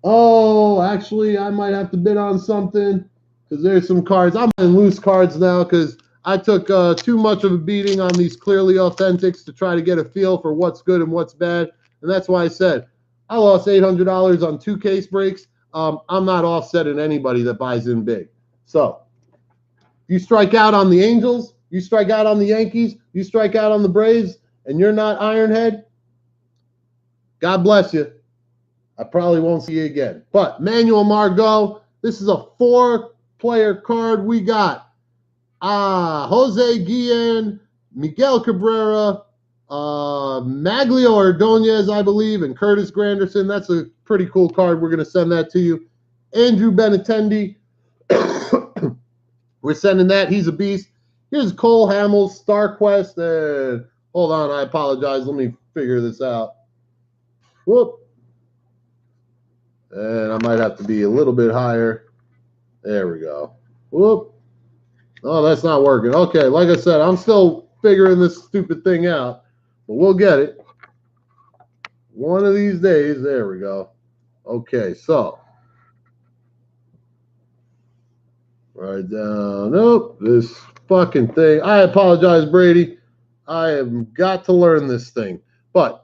Oh, actually, I might have to bid on something because there's some cards. I'm in loose cards now because I took too much of a beating on these clearly authentics to try to get a feel for what's good and what's bad. And that's why I said I lost $800 on 2 case breaks. I'm not offsetting anybody that buys in big. So you strike out on the Angels, you strike out on the Yankees, you strike out on the Braves, and you're not Ironhead, God bless you. I probably won't see you again. But Manuel Margot, this is a 4-player card we got. Jose Guillen, Miguel Cabrera, Maglio Ordonez, I believe, and Curtis Granderson. That's a pretty cool card. We're going to send that to you. Andrew Benintendi. We're sending that. He's a beast. Here's Cole Hamels, StarQuest. Hold on, I apologize. Let me figure this out. Whoop. And I might have to be a little bit higher. There we go. Whoop. Oh, that's not working. Okay, like I said, I'm still figuring this stupid thing out, but we'll get it. One of these days. There we go. Okay, so. Right down. Nope, this fucking thing. I apologize, Brady. I have got to learn this thing. But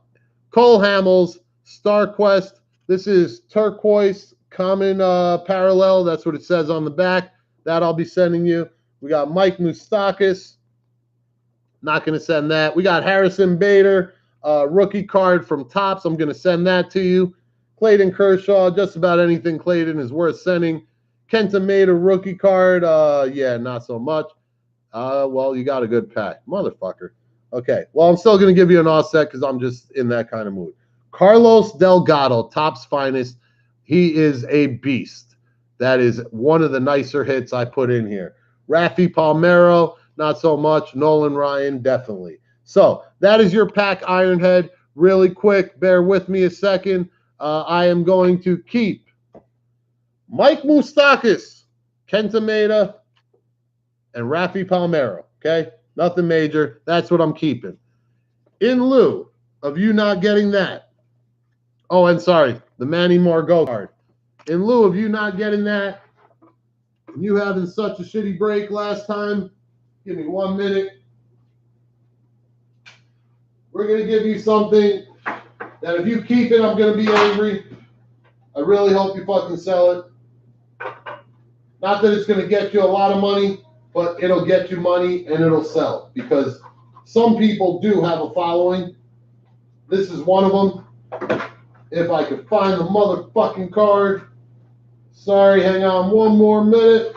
Cole Hamels, StarQuest. This is turquoise common parallel. That's what it says on the back. That I'll be sending you. We got Mike Moustakas. Not going to send that. We got Harrison Bader, rookie card from Topps. I'm going to send that to you. Clayton Kershaw. Just about anything Clayton is worth sending. Kenta made a rookie card. Yeah, not so much. Well, you got a good pack. Motherfucker. Okay. Well, I'm still going to give you an offset because I'm just in that kind of mood. Carlos Delgado, Topps finest. He is a beast. That is one of the nicer hits I put in here. Rafi Palmeiro, not so much. Nolan Ryan, definitely. So that is your pack, Ironhead. Really quick, bear with me a second. I am going to keep Mike Moustakas, Kenta Maeda, and Rafi Palmeiro. Okay? Nothing major. That's what I'm keeping. In lieu of you not getting that, Oh, and sorry, the Manny Margot card. In lieu of you not getting that, and you having such a shitty break last time, give me 1 minute. We're going to give you something that if you keep it, I'm going to be angry. I really hope you fucking sell it. Not that it's going to get you a lot of money, but it'll get you money and it'll sell. Because some people do have a following. This is one of them. If I could find the motherfucking card. Sorry, hang on 1 more minute.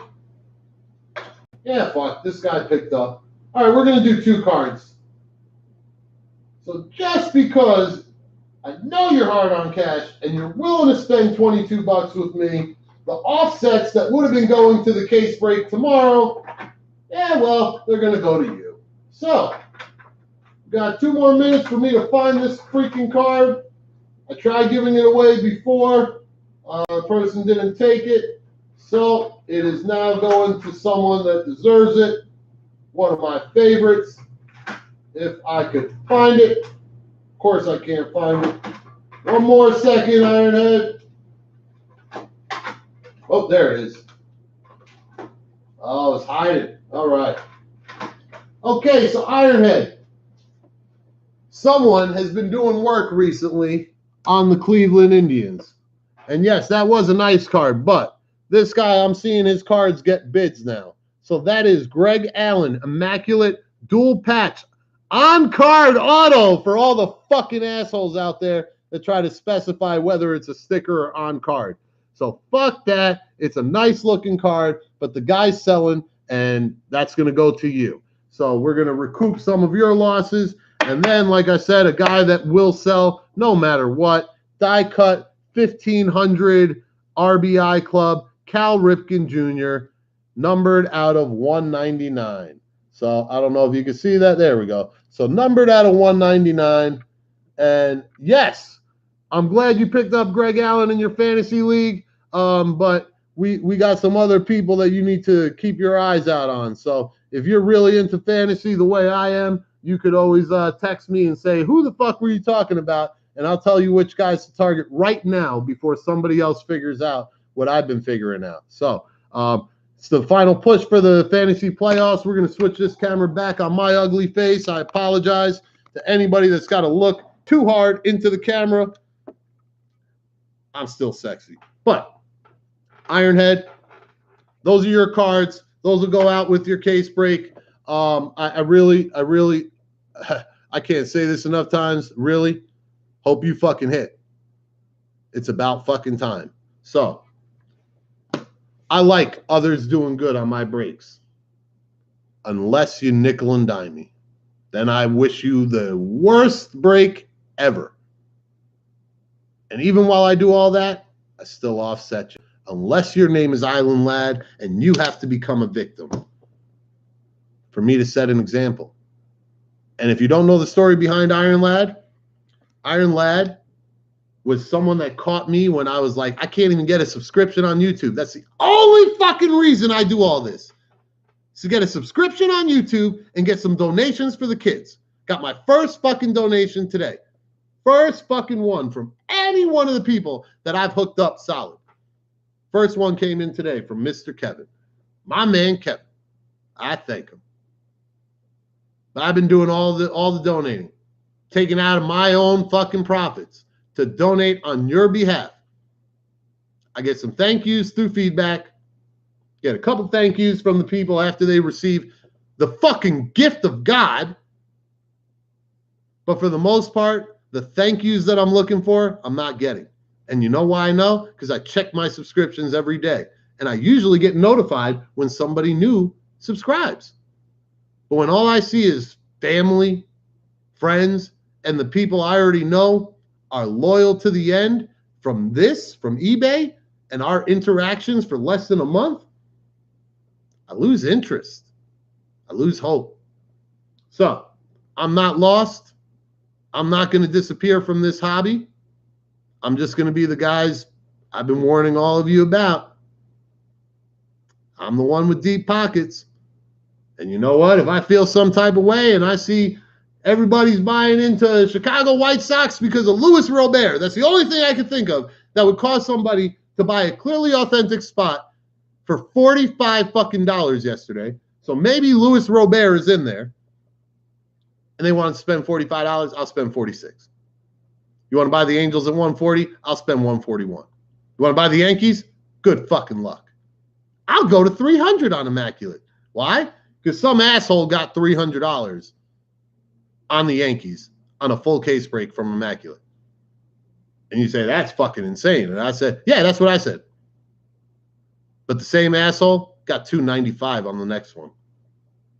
Yeah, fuck, this guy picked up. All right, we're going to do 2 cards. So just because I know you're hard on cash and you're willing to spend $22 with me, the offsets that would have been going to the case break tomorrow, yeah, well, they're going to go to you. So, got 2 more minutes for me to find this freaking card. I tried giving it away before. The person didn't take it. So, it is now going to someone that deserves it. One of my favorites. If I could find it. Of course I can't find it. 1 more second, Ironhead. Oh, there it is. Oh, it's hiding. All right. Okay, so Ironhead. Someone has been doing work recently on the Cleveland Indians. And yes, that was a nice card, but this guy, I'm seeing his cards get bids now. So that is Greg Allen, Immaculate Dual Patch on-card auto for all the fucking assholes out there that try to specify whether it's a sticker or on-card. So fuck that. It's a nice looking card, but the guy's selling, and that's going to go to you. So we're going to recoup some of your losses. And then, like I said, a guy that will sell no matter what. Die cut 1500 RBI Club, Cal Ripken Jr., numbered out of 199. So I don't know if you can see that. There we go. So numbered out of 199. And yes, I'm glad you picked up Greg Allen in your fantasy league. But we got some other people that you need to keep your eyes out on. So if you're really into fantasy the way I am, you could always text me and say, who the fuck were you talking about? And I'll tell you which guys to target right now before somebody else figures out what I've been figuring out. So it's the final push for the fantasy playoffs. We're going to switch this camera back on my ugly face. I apologize to anybody that's got to look too hard into the camera. I'm still sexy. But Ironhead, those are your cards. Those will go out with your case break. I really, I can't say this enough times. Really, hope you fucking hit. It's about fucking time. So, I like others doing good on my breaks. Unless you nickel and dime me. Then I wish you the worst break ever. And even while I do all that, I still offset you. Unless your name is Island Lad and you have to become a victim for me to set an example. And if you don't know the story behind Iron Lad was someone that caught me when I was like, I can't even get a subscription on YouTube. That's the only fucking reason I do all this. Is to get a subscription on YouTube and get some donations for the kids. Got my first fucking donation today. First fucking one from any one of the people that I've hooked up solid. First one came in today from Mr. Kevin. My man Kevin. I thank him. But I've been doing all the donating. Taking out of my own fucking profits to donate on your behalf. I get some thank yous through feedback. Get a couple thank yous from the people after they receive the fucking gift of God. But for the most part, the thank yous that I'm looking for, I'm not getting. And you know why I know? Because I check my subscriptions every day. And I usually get notified when somebody new subscribes. But when all I see is family, friends, and the people I already know are loyal to the end from eBay, and our interactions for less than a month, I lose interest. I lose hope. So, I'm not lost. I'm not going to disappear from this hobby. I'm just going to be the guys I've been warning all of you about. I'm the one with deep pockets. And you know what? If I feel some type of way and I see Everybody's buying into Chicago White Sox because of Luis Robert. That's the only thing I can think of that would cause somebody to buy a clearly authentic spot for $45 fucking yesterday. So maybe Luis Robert is in there and they want to spend $45. I'll spend $46. You want to buy the Angels at $140? I'll spend $141. You want to buy the Yankees? Good fucking luck. I'll go to $300 on Immaculate. Why? Because some asshole got $300 on the Yankees on a full case break from Immaculate. And you say, that's fucking insane. And I said, yeah, that's what I said. But the same asshole got $295 on the next one.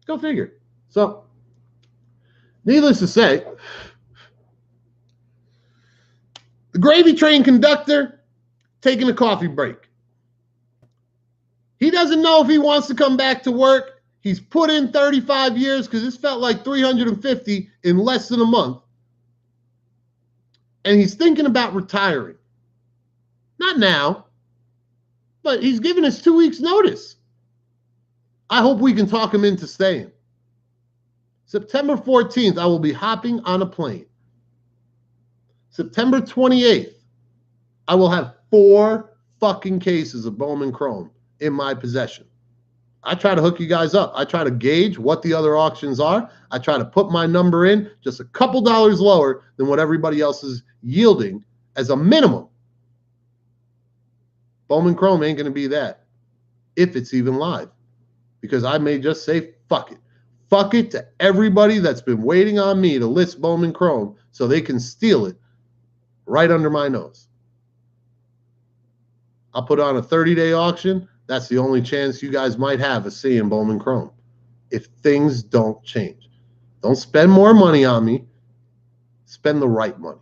Go figure. So, needless to say, the gravy train conductor taking a coffee break. He doesn't know if he wants to come back to work. He's put in 35 years because this felt like 350 in less than a month. And he's thinking about retiring. Not now, but he's given us 2 weeks' notice. I hope we can talk him into staying. September 14th, I will be hopping on a plane. September 28th, I will have 4 fucking cases of Bowman Chrome in my possession. I try to hook you guys up. I try to gauge what the other auctions are. I try to put my number in just a couple dollars lower than what everybody else is yielding as a minimum. Bowman Chrome ain't going to be that if it's even live, because I may just say fuck it. Fuck it to everybody that's been waiting on me to list Bowman Chrome so they can steal it right under my nose. I'll put on a 30-day auction. That's the only chance you guys might have of seeing Bowman Chrome if things don't change. Don't spend more money on me. Spend the right money.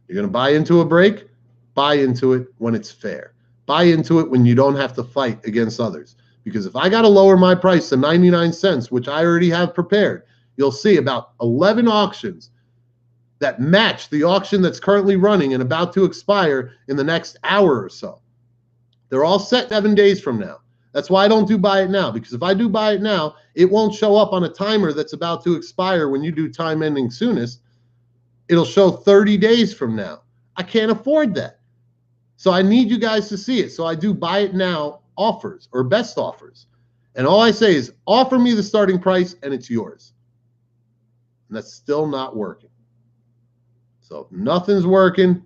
You're going to buy into a break? Buy into it when it's fair. Buy into it when you don't have to fight against others. Because if I got to lower my price to 99 cents, which I already have prepared, you'll see about 11 auctions that match the auction that's currently running and about to expire in the next hour or so. They're all set 7 days from now. That's why I don't do buy it now, because if I do buy it now, it won't show up on a timer that's about to expire when you do time ending soonest. It'll show 30 days from now. I can't afford that. So I need you guys to see it. So I do buy it now offers or best offers. And all I say is offer me the starting price and it's yours. And that's still not working. So if nothing's working,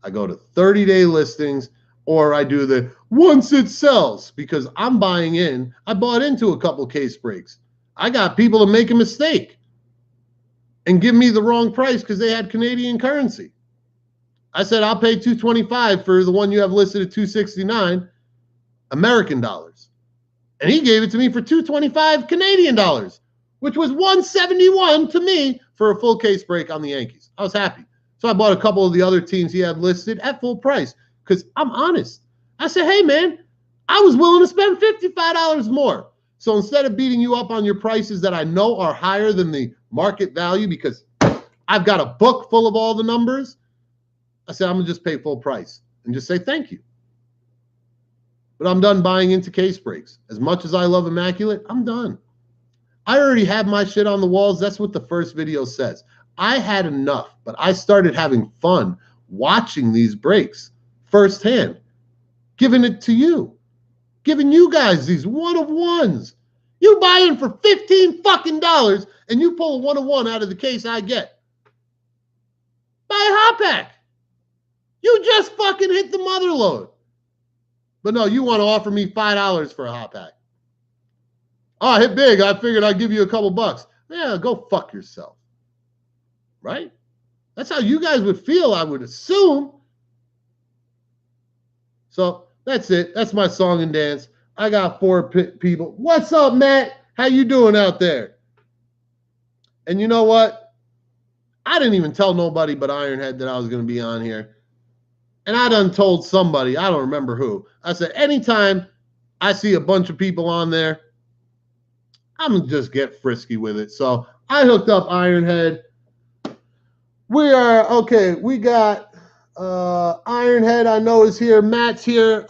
I go to 30-day listings. Or I do the once it sells because I'm buying in. I bought into a couple case breaks. I got people to make a mistake and give me the wrong price because they had Canadian currency. I said, I'll pay $225 for the one you have listed at $269 American dollars. And he gave it to me for $225 Canadian dollars, which was $171 to me for a full case break on the Yankees. I was happy. So I bought a couple of the other teams he had listed at full price. Because I'm honest. I said, hey, man, I was willing to spend $55 more. So instead of beating you up on your prices that I know are higher than the market value because I've got a book full of all the numbers, I said, I'm going to just pay full price and just say thank you. But I'm done buying into case breaks. As much as I love Immaculate, I'm done. I already have my shit on the walls. That's what the first video says. I had enough, but I started having fun watching these breaks. Firsthand, giving it to you, giving you guys these one-of-ones. You buy in for $15 fucking and you pull a one-of-one out of the case I get. Buy a hot pack. You just fucking hit the mother load. But no, you want to offer me $5 for a hot pack. Oh, I hit big. I figured I'd give you a couple bucks. Yeah, go fuck yourself. Right? That's how you guys would feel, I would assume. So that's it. That's my song and dance. I got 4 people. What's up, Matt? How you doing out there? And you know what? I didn't even tell nobody but Ironhead that I was going to be on here. And I done told somebody, I don't remember who. I said, anytime I see a bunch of people on there, I'm going to just get frisky with it. So I hooked up Ironhead. We are, okay, we got Ironhead, I know, is here. Matt's here. 2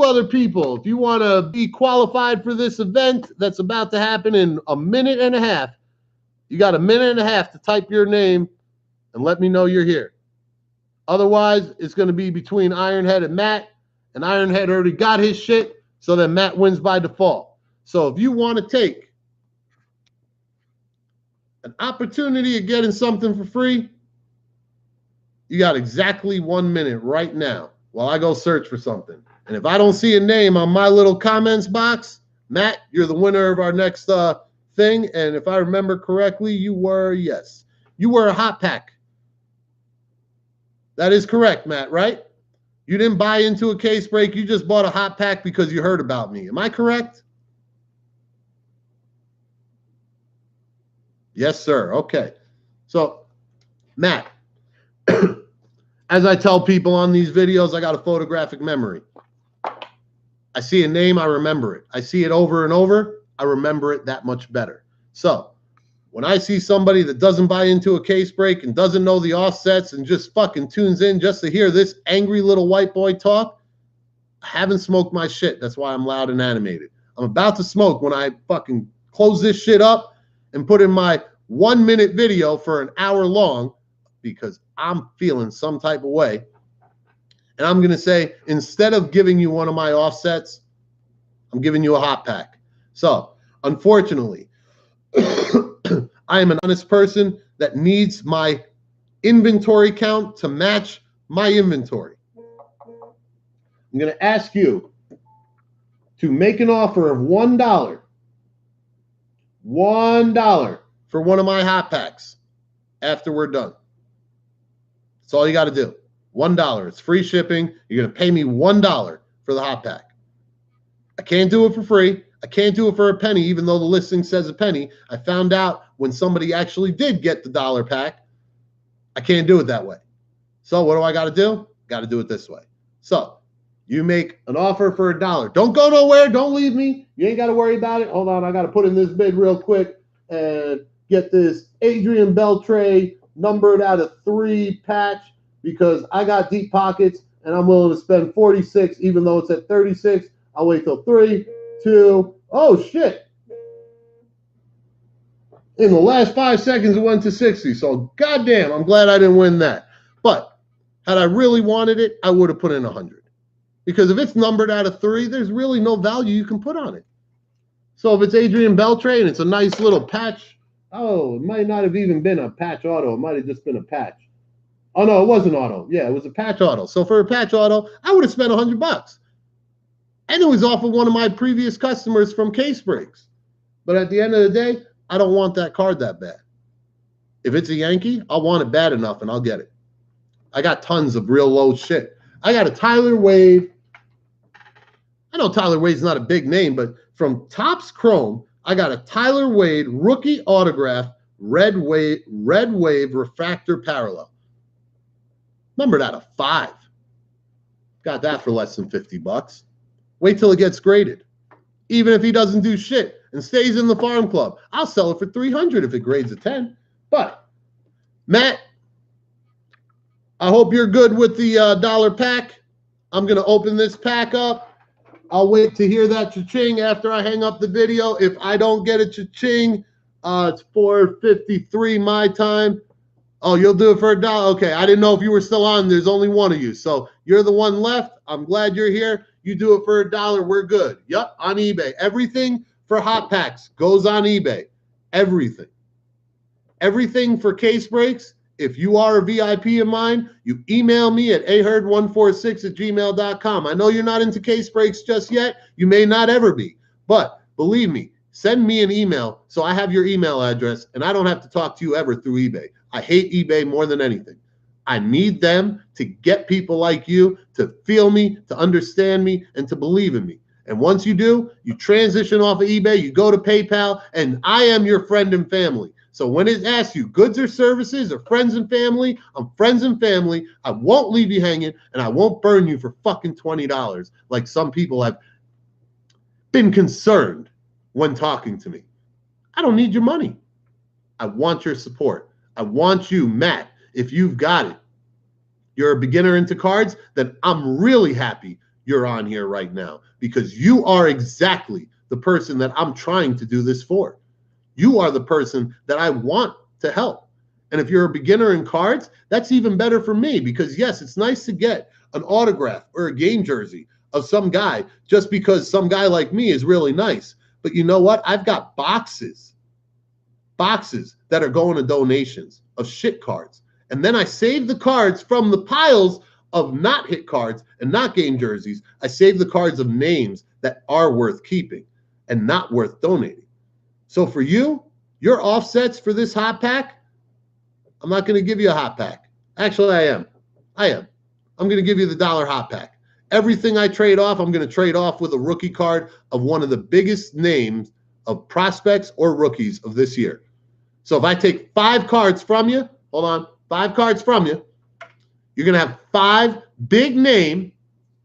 other people. If you want to be qualified for this event that's about to happen in a minute and a half, You got a minute and a half to type your name and let me know you're here. Otherwise, it's going to be between Ironhead and Matt, and Ironhead already got his shit, so then Matt wins by default. So if you want to take an opportunity of getting something for free, you got exactly 1 minute right now while I go search for something. And if I don't see a name on my little comments box, Matt, you're the winner of our next thing. And if I remember correctly, you were a hot pack. That is correct, Matt, right? You didn't buy into a case break. You just bought a hot pack because you heard about me. Am I correct? Yes, sir. Okay. So, Matt, as I tell people on these videos, I got a photographic memory. I see a name, I remember it. I see it over and over, I remember it that much better. So, when I see somebody that doesn't buy into a case break and doesn't know the offsets and just fucking tunes in just to hear this angry little white boy talk, I haven't smoked my shit. That's why I'm loud and animated. I'm about to smoke when I fucking close this shit up and put in my 1 minute video for an hour long because I'm feeling some type of way. And I'm going to say, instead of giving you one of my offsets, I'm giving you a hot pack. So, unfortunately, I am an honest person that needs my inventory count to match my inventory. I'm going to ask you to make an offer of $1. $1 for one of my hot packs after we're done. That's all you got to do. $1. It's free shipping. You're going to pay me $1 for the hot pack. I can't do it for free. I can't do it for a penny, even though the listing says a penny. I found out when somebody actually did get the $1 pack, I can't do it that way. So what do I got to do? Got to do it this way. So you make an offer for $1. Don't go nowhere. Don't leave me. You ain't got to worry about it. Hold on. I got to put in this bid real quick and get this Adrian Beltre numbered out of 3 patch because I got deep pockets and I'm willing to spend 46 even though it's at 36. I'll wait till 3, 2, oh shit. In the last 5 seconds, it went to 60. So, goddamn, I'm glad I didn't win that. But had I really wanted it, I would have put in 100. Because if it's numbered out of 3, there's really no value you can put on it. So if it's Adrian Beltre and it's a nice little patch, oh, it might not have even been a patch auto. It might have just been a patch. Oh, no, it wasn't auto. Yeah, it was a patch auto. So for a patch auto, I would have spent $100. And it was off of one of my previous customers from Case Breaks. But at the end of the day, I don't want that card that bad. If it's a Yankee, I'll want it bad enough and I'll get it. I got tons of real low shit. I got a Tyler Wade. I know Tyler Wade's not a big name, but from Topps Chrome, I got a Tyler Wade rookie autograph red wave refractor parallel. Numbered out of 5. Got that for less than $50. Wait till it gets graded. Even if he doesn't do shit and stays in the farm club, I'll sell it for $300 if it grades a 10. But, Matt, I hope you're good with the $1 pack. I'm going to open this pack up. I'll wait to hear that cha-ching after I hang up the video. If I don't get a cha-ching, it's 4:53 my time. Oh, you'll do it for $1? Okay, I didn't know if you were still on. There's only one of you. So you're the one left. I'm glad you're here. You do it for $1. We're good. Yep, on eBay. Everything for hot packs goes on eBay. Everything. Everything for case breaks. If you are a VIP of mine, you email me at aherd146@gmail.com. I know you're not into case breaks just yet. You may not ever be. But believe me, send me an email so I have your email address and I don't have to talk to you ever through eBay. I hate eBay more than anything. I need them to get people like you to feel me, to understand me, and to believe in me. And once you do, you transition off of eBay, you go to PayPal, and I am your friend and family. So when it asks you goods or services or friends and family, I'm friends and family. I won't leave you hanging, and I won't burn you for fucking $20 like some people have been concerned when talking to me. I don't need your money. I want your support. I want you, Matt, if you've got it. You're a beginner into cards, then I'm really happy you're on here right now because you are exactly the person that I'm trying to do this for. You are the person that I want to help. And if you're a beginner in cards, that's even better for me because, yes, it's nice to get an autograph or a game jersey of some guy just because some guy like me is really nice. But you know what? I've got boxes that are going to donations of shit cards. And then I save the cards from the piles of not hit cards and not game jerseys. I save the cards of names that are worth keeping and not worth donating. So for you, your offsets for this hot pack, I'm not going to give you a hot pack. Actually, I am. I'm going to give you the $1 hot pack. Everything I trade off, I'm going to trade off with a rookie card of one of the biggest names of prospects or rookies of this year. So if I take 5 cards from you, hold on, 5 cards from you, you're going to have 5 big name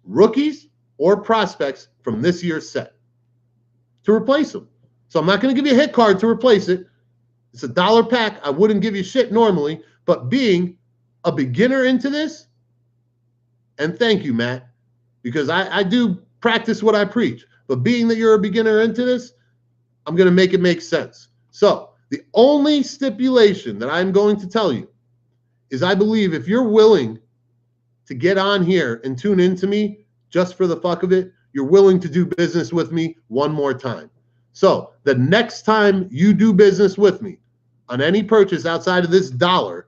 rookies or prospects from this year's set to replace them. So I'm not going to give you a hit card to replace it. It's a $1 pack. I wouldn't give you shit normally, but being a beginner into this, and thank you, Matt, because I do practice what I preach, but being that you're a beginner into this, I'm going to make it make sense. So the only stipulation that I'm going to tell you is I believe if you're willing to get on here and tune into me just for the fuck of it, you're willing to do business with me one more time. So the next time you do business with me on any purchase outside of this $1,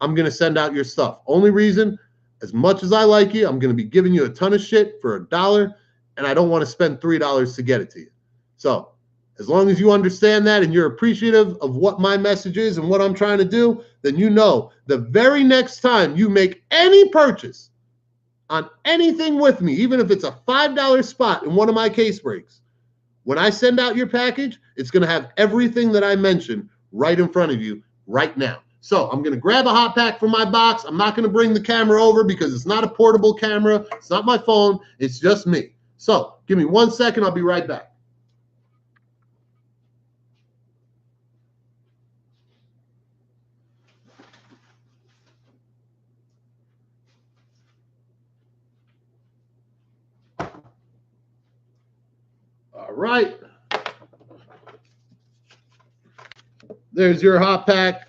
I'm going to send out your stuff. Only reason, as much as I like you, I'm going to be giving you a ton of shit for $1, and I don't want to spend $3 to get it to you. So as long as you understand that and you're appreciative of what my message is and what I'm trying to do, then you know the very next time you make any purchase on anything with me, even if it's a $5 spot in one of my case breaks, when I send out your package, it's going to have everything that I mentioned right in front of you right now. So I'm going to grab a hot pack from my box. I'm not going to bring the camera over because it's not a portable camera. It's not my phone. It's just me. So give me 1 second. I'll be right back. All right. There's your hot pack.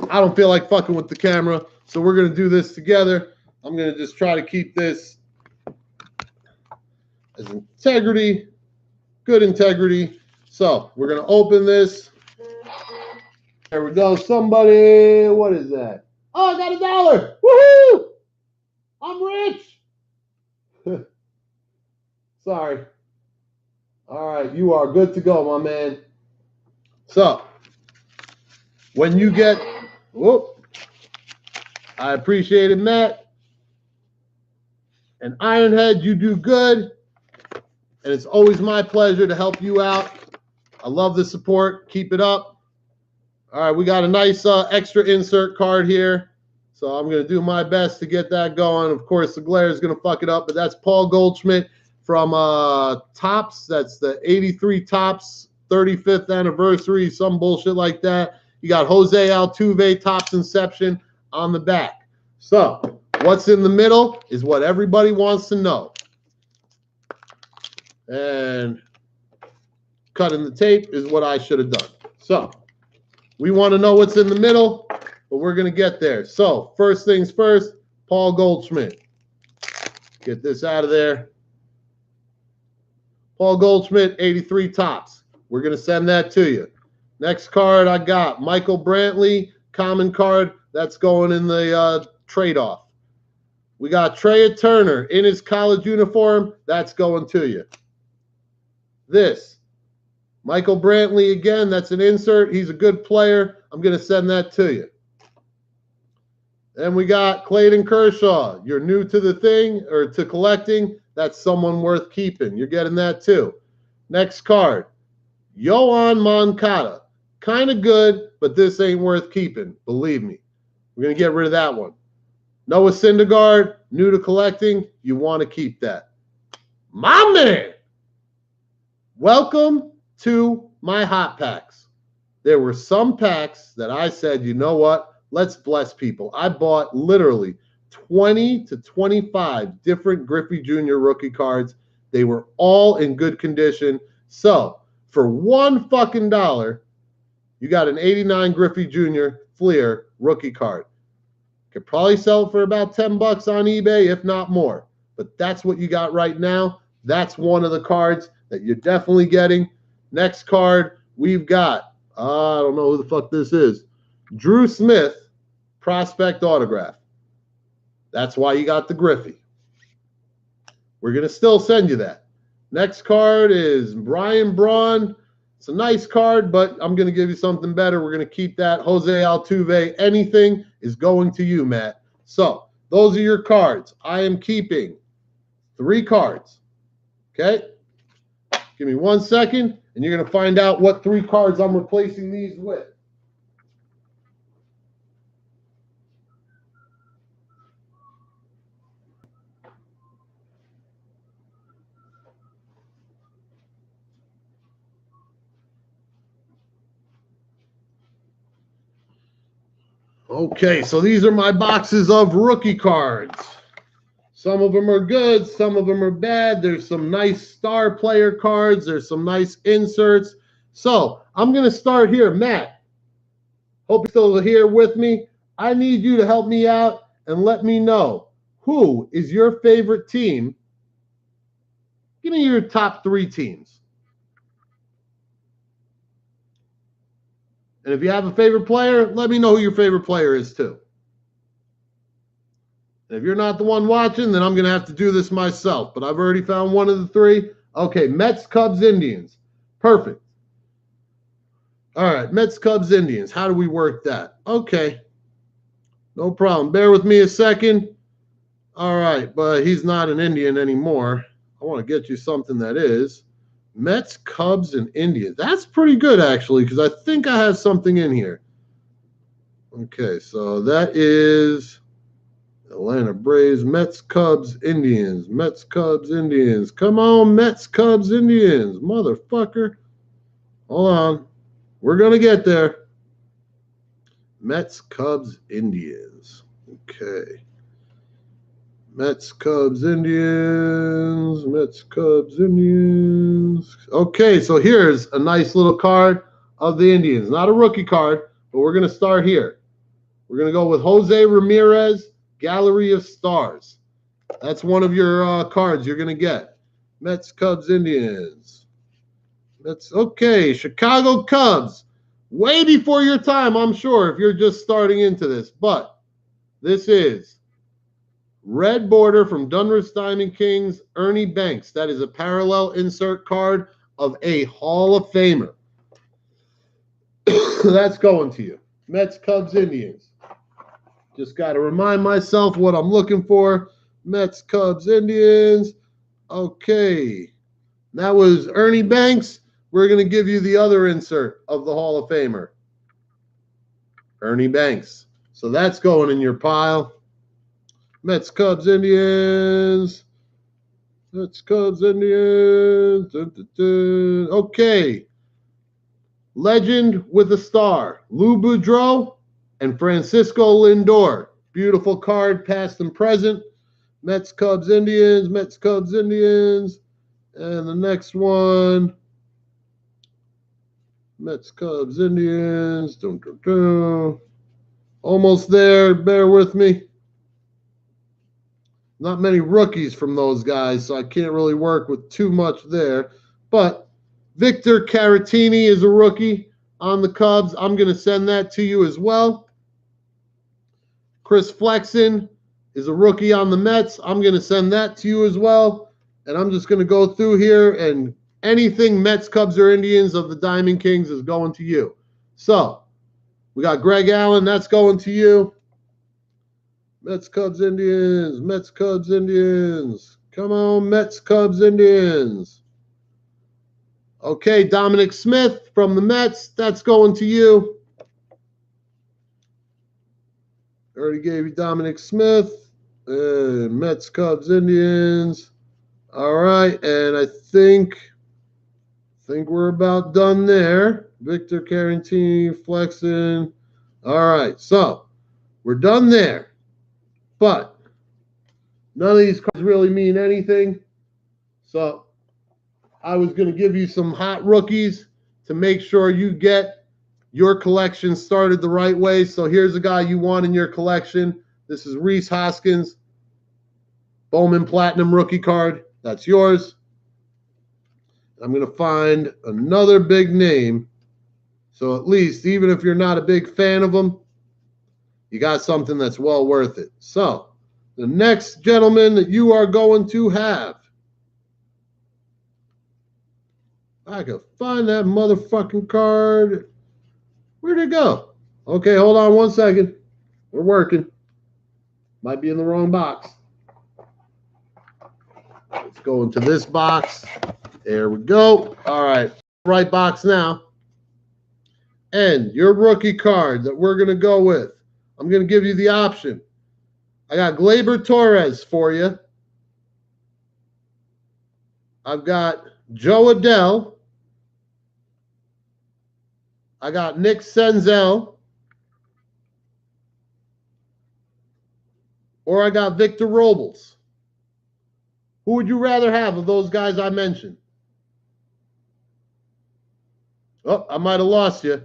I don't feel like fucking with the camera, so we're going to do this together. I'm going to just try to keep this as integrity, good integrity. So we're going to open this. There we go. Somebody, what is that? Oh, I got $1. Woohoo! I'm rich. Sorry. All right, you are good to go, my man. So when you get, whoop, I appreciate it, Matt. And Ironhead, you do good. And it's always my pleasure to help you out. I love the support. Keep it up. All right, we got a nice extra insert card here. So I'm going to do my best to get that going. Of course, the glare is going to fuck it up, but that's Paul Goldschmidt from Topps. That's the 83 Topps 35th anniversary, some bullshit like that. You got Jose Altuve, Topps Inception on the back. So what's in the middle is what everybody wants to know. And cutting the tape is what I should have done. So we want to know what's in the middle, but we're going to get there. So first things first, Paul Goldschmidt. Get this out of there. Paul Goldschmidt, 83 Topps. We're going to send that to you. Next card I got, Michael Brantley, common card. That's going in the trade-off. We got Trey Turner in his college uniform. That's going to you. This, Michael Brantley again. That's an insert. He's a good player. I'm going to send that to you. Then we got Clayton Kershaw. You're new to the thing or to collecting. That's someone worth keeping. You're getting that too. Next card, Yoan Moncada. Kind of good, but this ain't worth keeping. Believe me. We're going to get rid of that one. Noah Syndergaard, new to collecting. You want to keep that. My man! Welcome to my hot packs. There were some packs that I said, you know what? Let's bless people. I bought literally 20 to 25 different Griffey Jr. rookie cards. They were all in good condition. So For $1 fucking, you got an 89 Griffey Jr. Fleer rookie card. Could probably sell it for about $10 on eBay, if not more. But that's what you got right now. That's one of the cards that you're definitely getting. Next card, we've got, I don't know who the fuck this is. Drew Smith, prospect autograph. That's why you got the Griffey. We're going to still send you that. Next card is Brian Braun. It's a nice card, but I'm going to give you something better. We're going to keep that. Jose Altuve. Anything is going to you, Matt. So those are your cards. I am keeping 3 cards. Okay? Give me 1 second, and you're going to find out what 3 cards I'm replacing these with. Okay, so these are my boxes of rookie cards. Some of them are good, some of them are bad. There's some nice star player cards. There's some nice inserts. So I'm going to start here. Matt, hope you're still here with me. I need you to help me out and let me know, who is your favorite team? Give me your top 3 teams. And if you have a favorite player, let me know who your favorite player is too. And if you're not the one watching, then I'm going to have to do this myself. But I've already found one of the 3. Okay, Mets, Cubs, Indians. Perfect. All right, Mets, Cubs, Indians. How do we work that? Okay. No problem. Bear with me a second. All right, but he's not an Indian anymore. I want to get you something that is. Mets, Cubs, and Indians. That's pretty good, actually, because I think I have something in here. Okay, so that is Atlanta Braves, Mets, Cubs, Indians. Mets, Cubs, Indians. Come on, Mets, Cubs, Indians. Motherfucker. Hold on. We're going to get there. Mets, Cubs, Indians. Okay. Mets, Cubs, Indians. Mets, Cubs, Indians. Okay, so here's a nice little card of the Indians. Not a rookie card, but we're going to start here. We're going to go with Jose Ramirez, Gallery of Stars. That's one of your cards you're going to get. Mets, Cubs, Indians. Mets, okay, Chicago Cubs. Way before your time, I'm sure, if you're just starting into this. But this is red border from Donruss Diamond Kings, Ernie Banks. That is a parallel insert card of a Hall of Famer. That's going to you. Mets, Cubs, Indians. Just got to remind myself what I'm looking for. Mets, Cubs, Indians. Okay. That was Ernie Banks. We're going to give you the other insert of the Hall of Famer. Ernie Banks. So that's going in your pile. Mets, Cubs, Indians. Mets, Cubs, Indians. Dun, dun, dun. Okay. Legend with a star. Lou Boudreau and Francisco Lindor. Beautiful card, past and present. Mets, Cubs, Indians. Mets, Cubs, Indians. And the next one. Mets, Cubs, Indians. Dun, dun, dun. Almost there. Bear with me. Not many rookies from those guys, so I can't really work with too much there. But Victor Caratini is a rookie on the Cubs. I'm going to send that to you as well. Chris Flexen is a rookie on the Mets. I'm going to send that to you as well. And I'm just going to go through here, and anything Mets, Cubs, or Indians of the Diamond Kings is going to you. So we got Greg Allen. That's going to you. Mets, Cubs, Indians. Mets, Cubs, Indians. Come on, Mets, Cubs, Indians. Okay, Dominic Smith from the Mets. That's going to you. Already gave you Dominic Smith. Mets, Cubs, Indians. All right, and I think we're about done there. Victor Caratini, Flexen. All right, so we're done there. But none of these cards really mean anything. So I was going to give you some hot rookies to make sure you get your collection started the right way. So here's a guy you want in your collection. This is Rhys Hoskins, Bowman Platinum rookie card. That's yours. I'm going to find another big name. So at least, even if you're not a big fan of them, you got something that's well worth it. So the next gentleman that you are going to have, I can find that motherfucking card. Where'd it go? Okay, hold on one second. We're working. Might be in the wrong box. Let's go into this box. There we go. All right, right box now. And your rookie card that we're going to go with, I'm going to give you the option. I got Gleyber Torres for you. I've got Joe Adell. I got Nick Senzel. Or I got Victor Robles. Who would you rather have of those guys I mentioned? Oh, I might have lost you.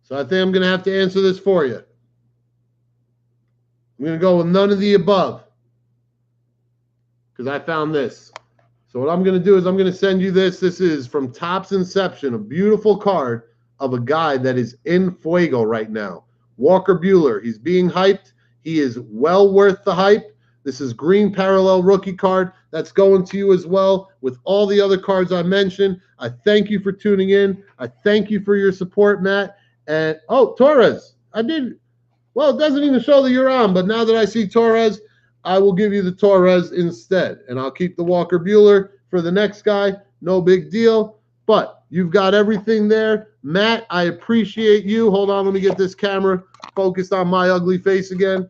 So I think I'm going to have to answer this for you. I'm going to go with none of the above because I found this. So what I'm going to do is I'm going to send you this. This is from Topps Inception, a beautiful card of a guy that is in fuego right now. Walker Buehler. He's being hyped. He is well worth the hype. This is green parallel rookie card. That's going to you as well with all the other cards I mentioned. I thank you for tuning in. I thank you for your support, Matt. And, oh, Torres. I did. Well, it doesn't even show that you're on, but now that I see Torres, I will give you the Torres instead. And I'll keep the Walker Buehler for the next guy. No big deal. But you've got everything there. Matt, I appreciate you. Hold on, let me get this camera focused on my ugly face again.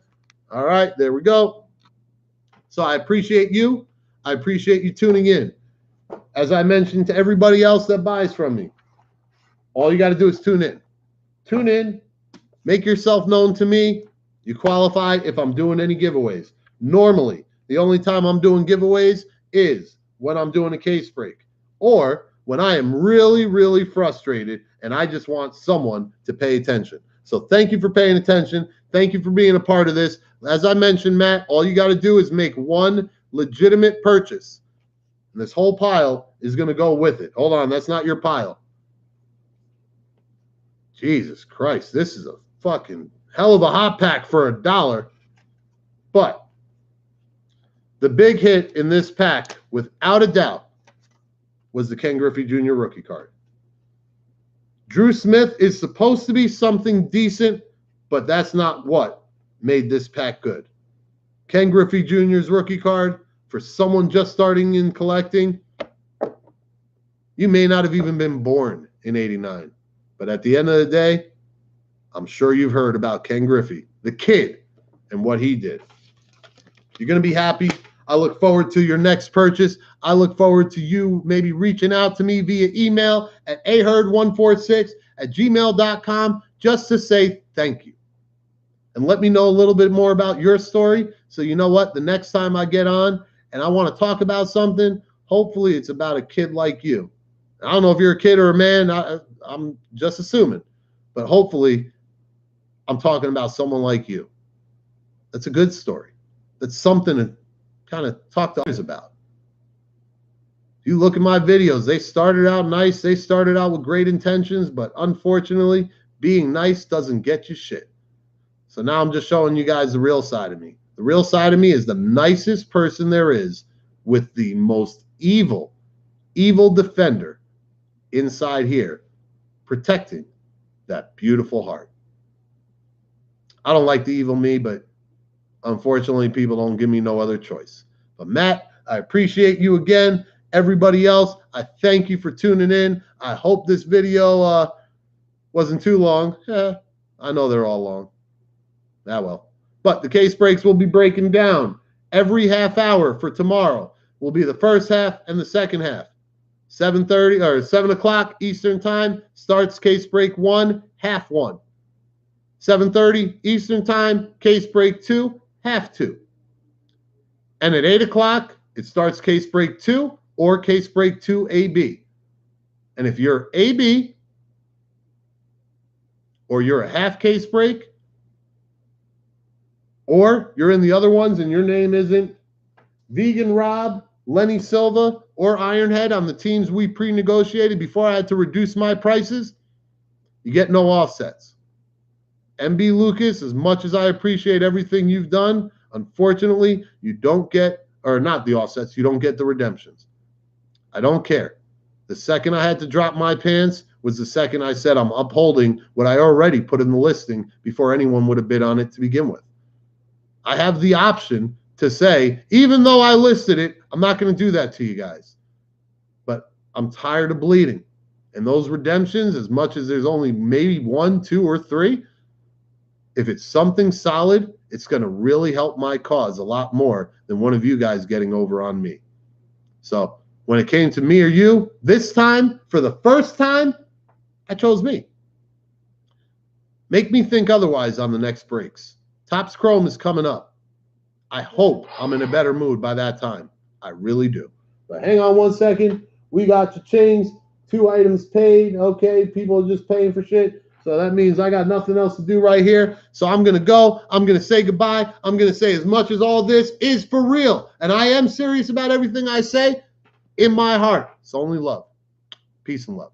All right, there we go. So I appreciate you. I appreciate you tuning in. As I mentioned to everybody else that buys from me, all you got to do is tune in. Tune in. Make yourself known to me. You qualify if I'm doing any giveaways. Normally, the only time I'm doing giveaways is when I'm doing a case break or when I am really, really frustrated and I just want someone to pay attention. So thank you for paying attention. Thank you for being a part of this. As I mentioned, Matt, all you got to do is make one legitimate purchase. And this whole pile is going to go with it. Hold on, that's not your pile. Jesus Christ, this is a fucking hell of a hot pack for $1. But the big hit in this pack, without a doubt, was the Ken Griffey Jr. rookie card. Drew Smith is supposed to be something decent, but that's not what made this pack good. Ken Griffey Jr.'s rookie card, for someone just starting in collecting, you may not have even been born in '89. But at the end of the day, I'm sure you've heard about Ken Griffey, the kid, and what he did. You're going to be happy. I look forward to your next purchase. I look forward to you maybe reaching out to me via email at aherd146@gmail.com just to say thank you. And let me know a little bit more about your story so you know what, the next time I get on and I want to talk about something, hopefully it's about a kid like you. I don't know if you're a kid or a man. I'm just assuming. But hopefully I'm talking about someone like you. That's a good story. That's something to kind of talk to others about. You look at my videos, they started out nice. They started out with great intentions, but unfortunately, being nice doesn't get you shit. So now I'm just showing you guys the real side of me. The real side of me is the nicest person there is with the most evil defender inside here, protecting that beautiful heart. I don't like the evil me, but unfortunately, people don't give me no other choice. But Matt, I appreciate you again. Everybody else, I thank you for tuning in. I hope this video wasn't too long. I know they're all long. Ah, well. But the case breaks will be breaking down every half hour for tomorrow. Will be the first half and the second half. 7:30 or 7 o'clock Eastern time starts case break 1, half 1. 7:30 Eastern time, case break 2, half 2. And at 8 o'clock, it starts case break 2 or case break 2 AB. And if you're AB or you're a half case break or you're in the other ones and your name isn't Vegan Rob, Lenny Silva, or Ironhead on the teams we pre-negotiated before I had to reduce my prices, you get no offsets. MB Lucas, as much as I appreciate everything you've done, unfortunately, you don't get, or not the offsets, you don't get the redemptions. I don't care. The second I had to drop my pants was the second I said I'm upholding what I already put in the listing before anyone would have bid on it to begin with. I have the option to say, even though I listed it, I'm not going to do that to you guys. But I'm tired of bleeding. And those redemptions, as much as there's only maybe 1, 2, or 3, if it's something solid, it's going to really help my cause a lot more than one of you guys getting over on me. So when it came to me or you, this time, for the first time, I chose me. Make me think otherwise on the next breaks. Topps Chrome is coming up. I hope I'm in a better mood by that time. I really do. But hang on one second. We got your chains. 2 items paid. Okay, people are just paying for shit. So that means I got nothing else to do right here. So I'm going to go. I'm going to say goodbye. I'm going to say as much as all this is for real, and I am serious about everything I say, in my heart, it's only love. Peace and love.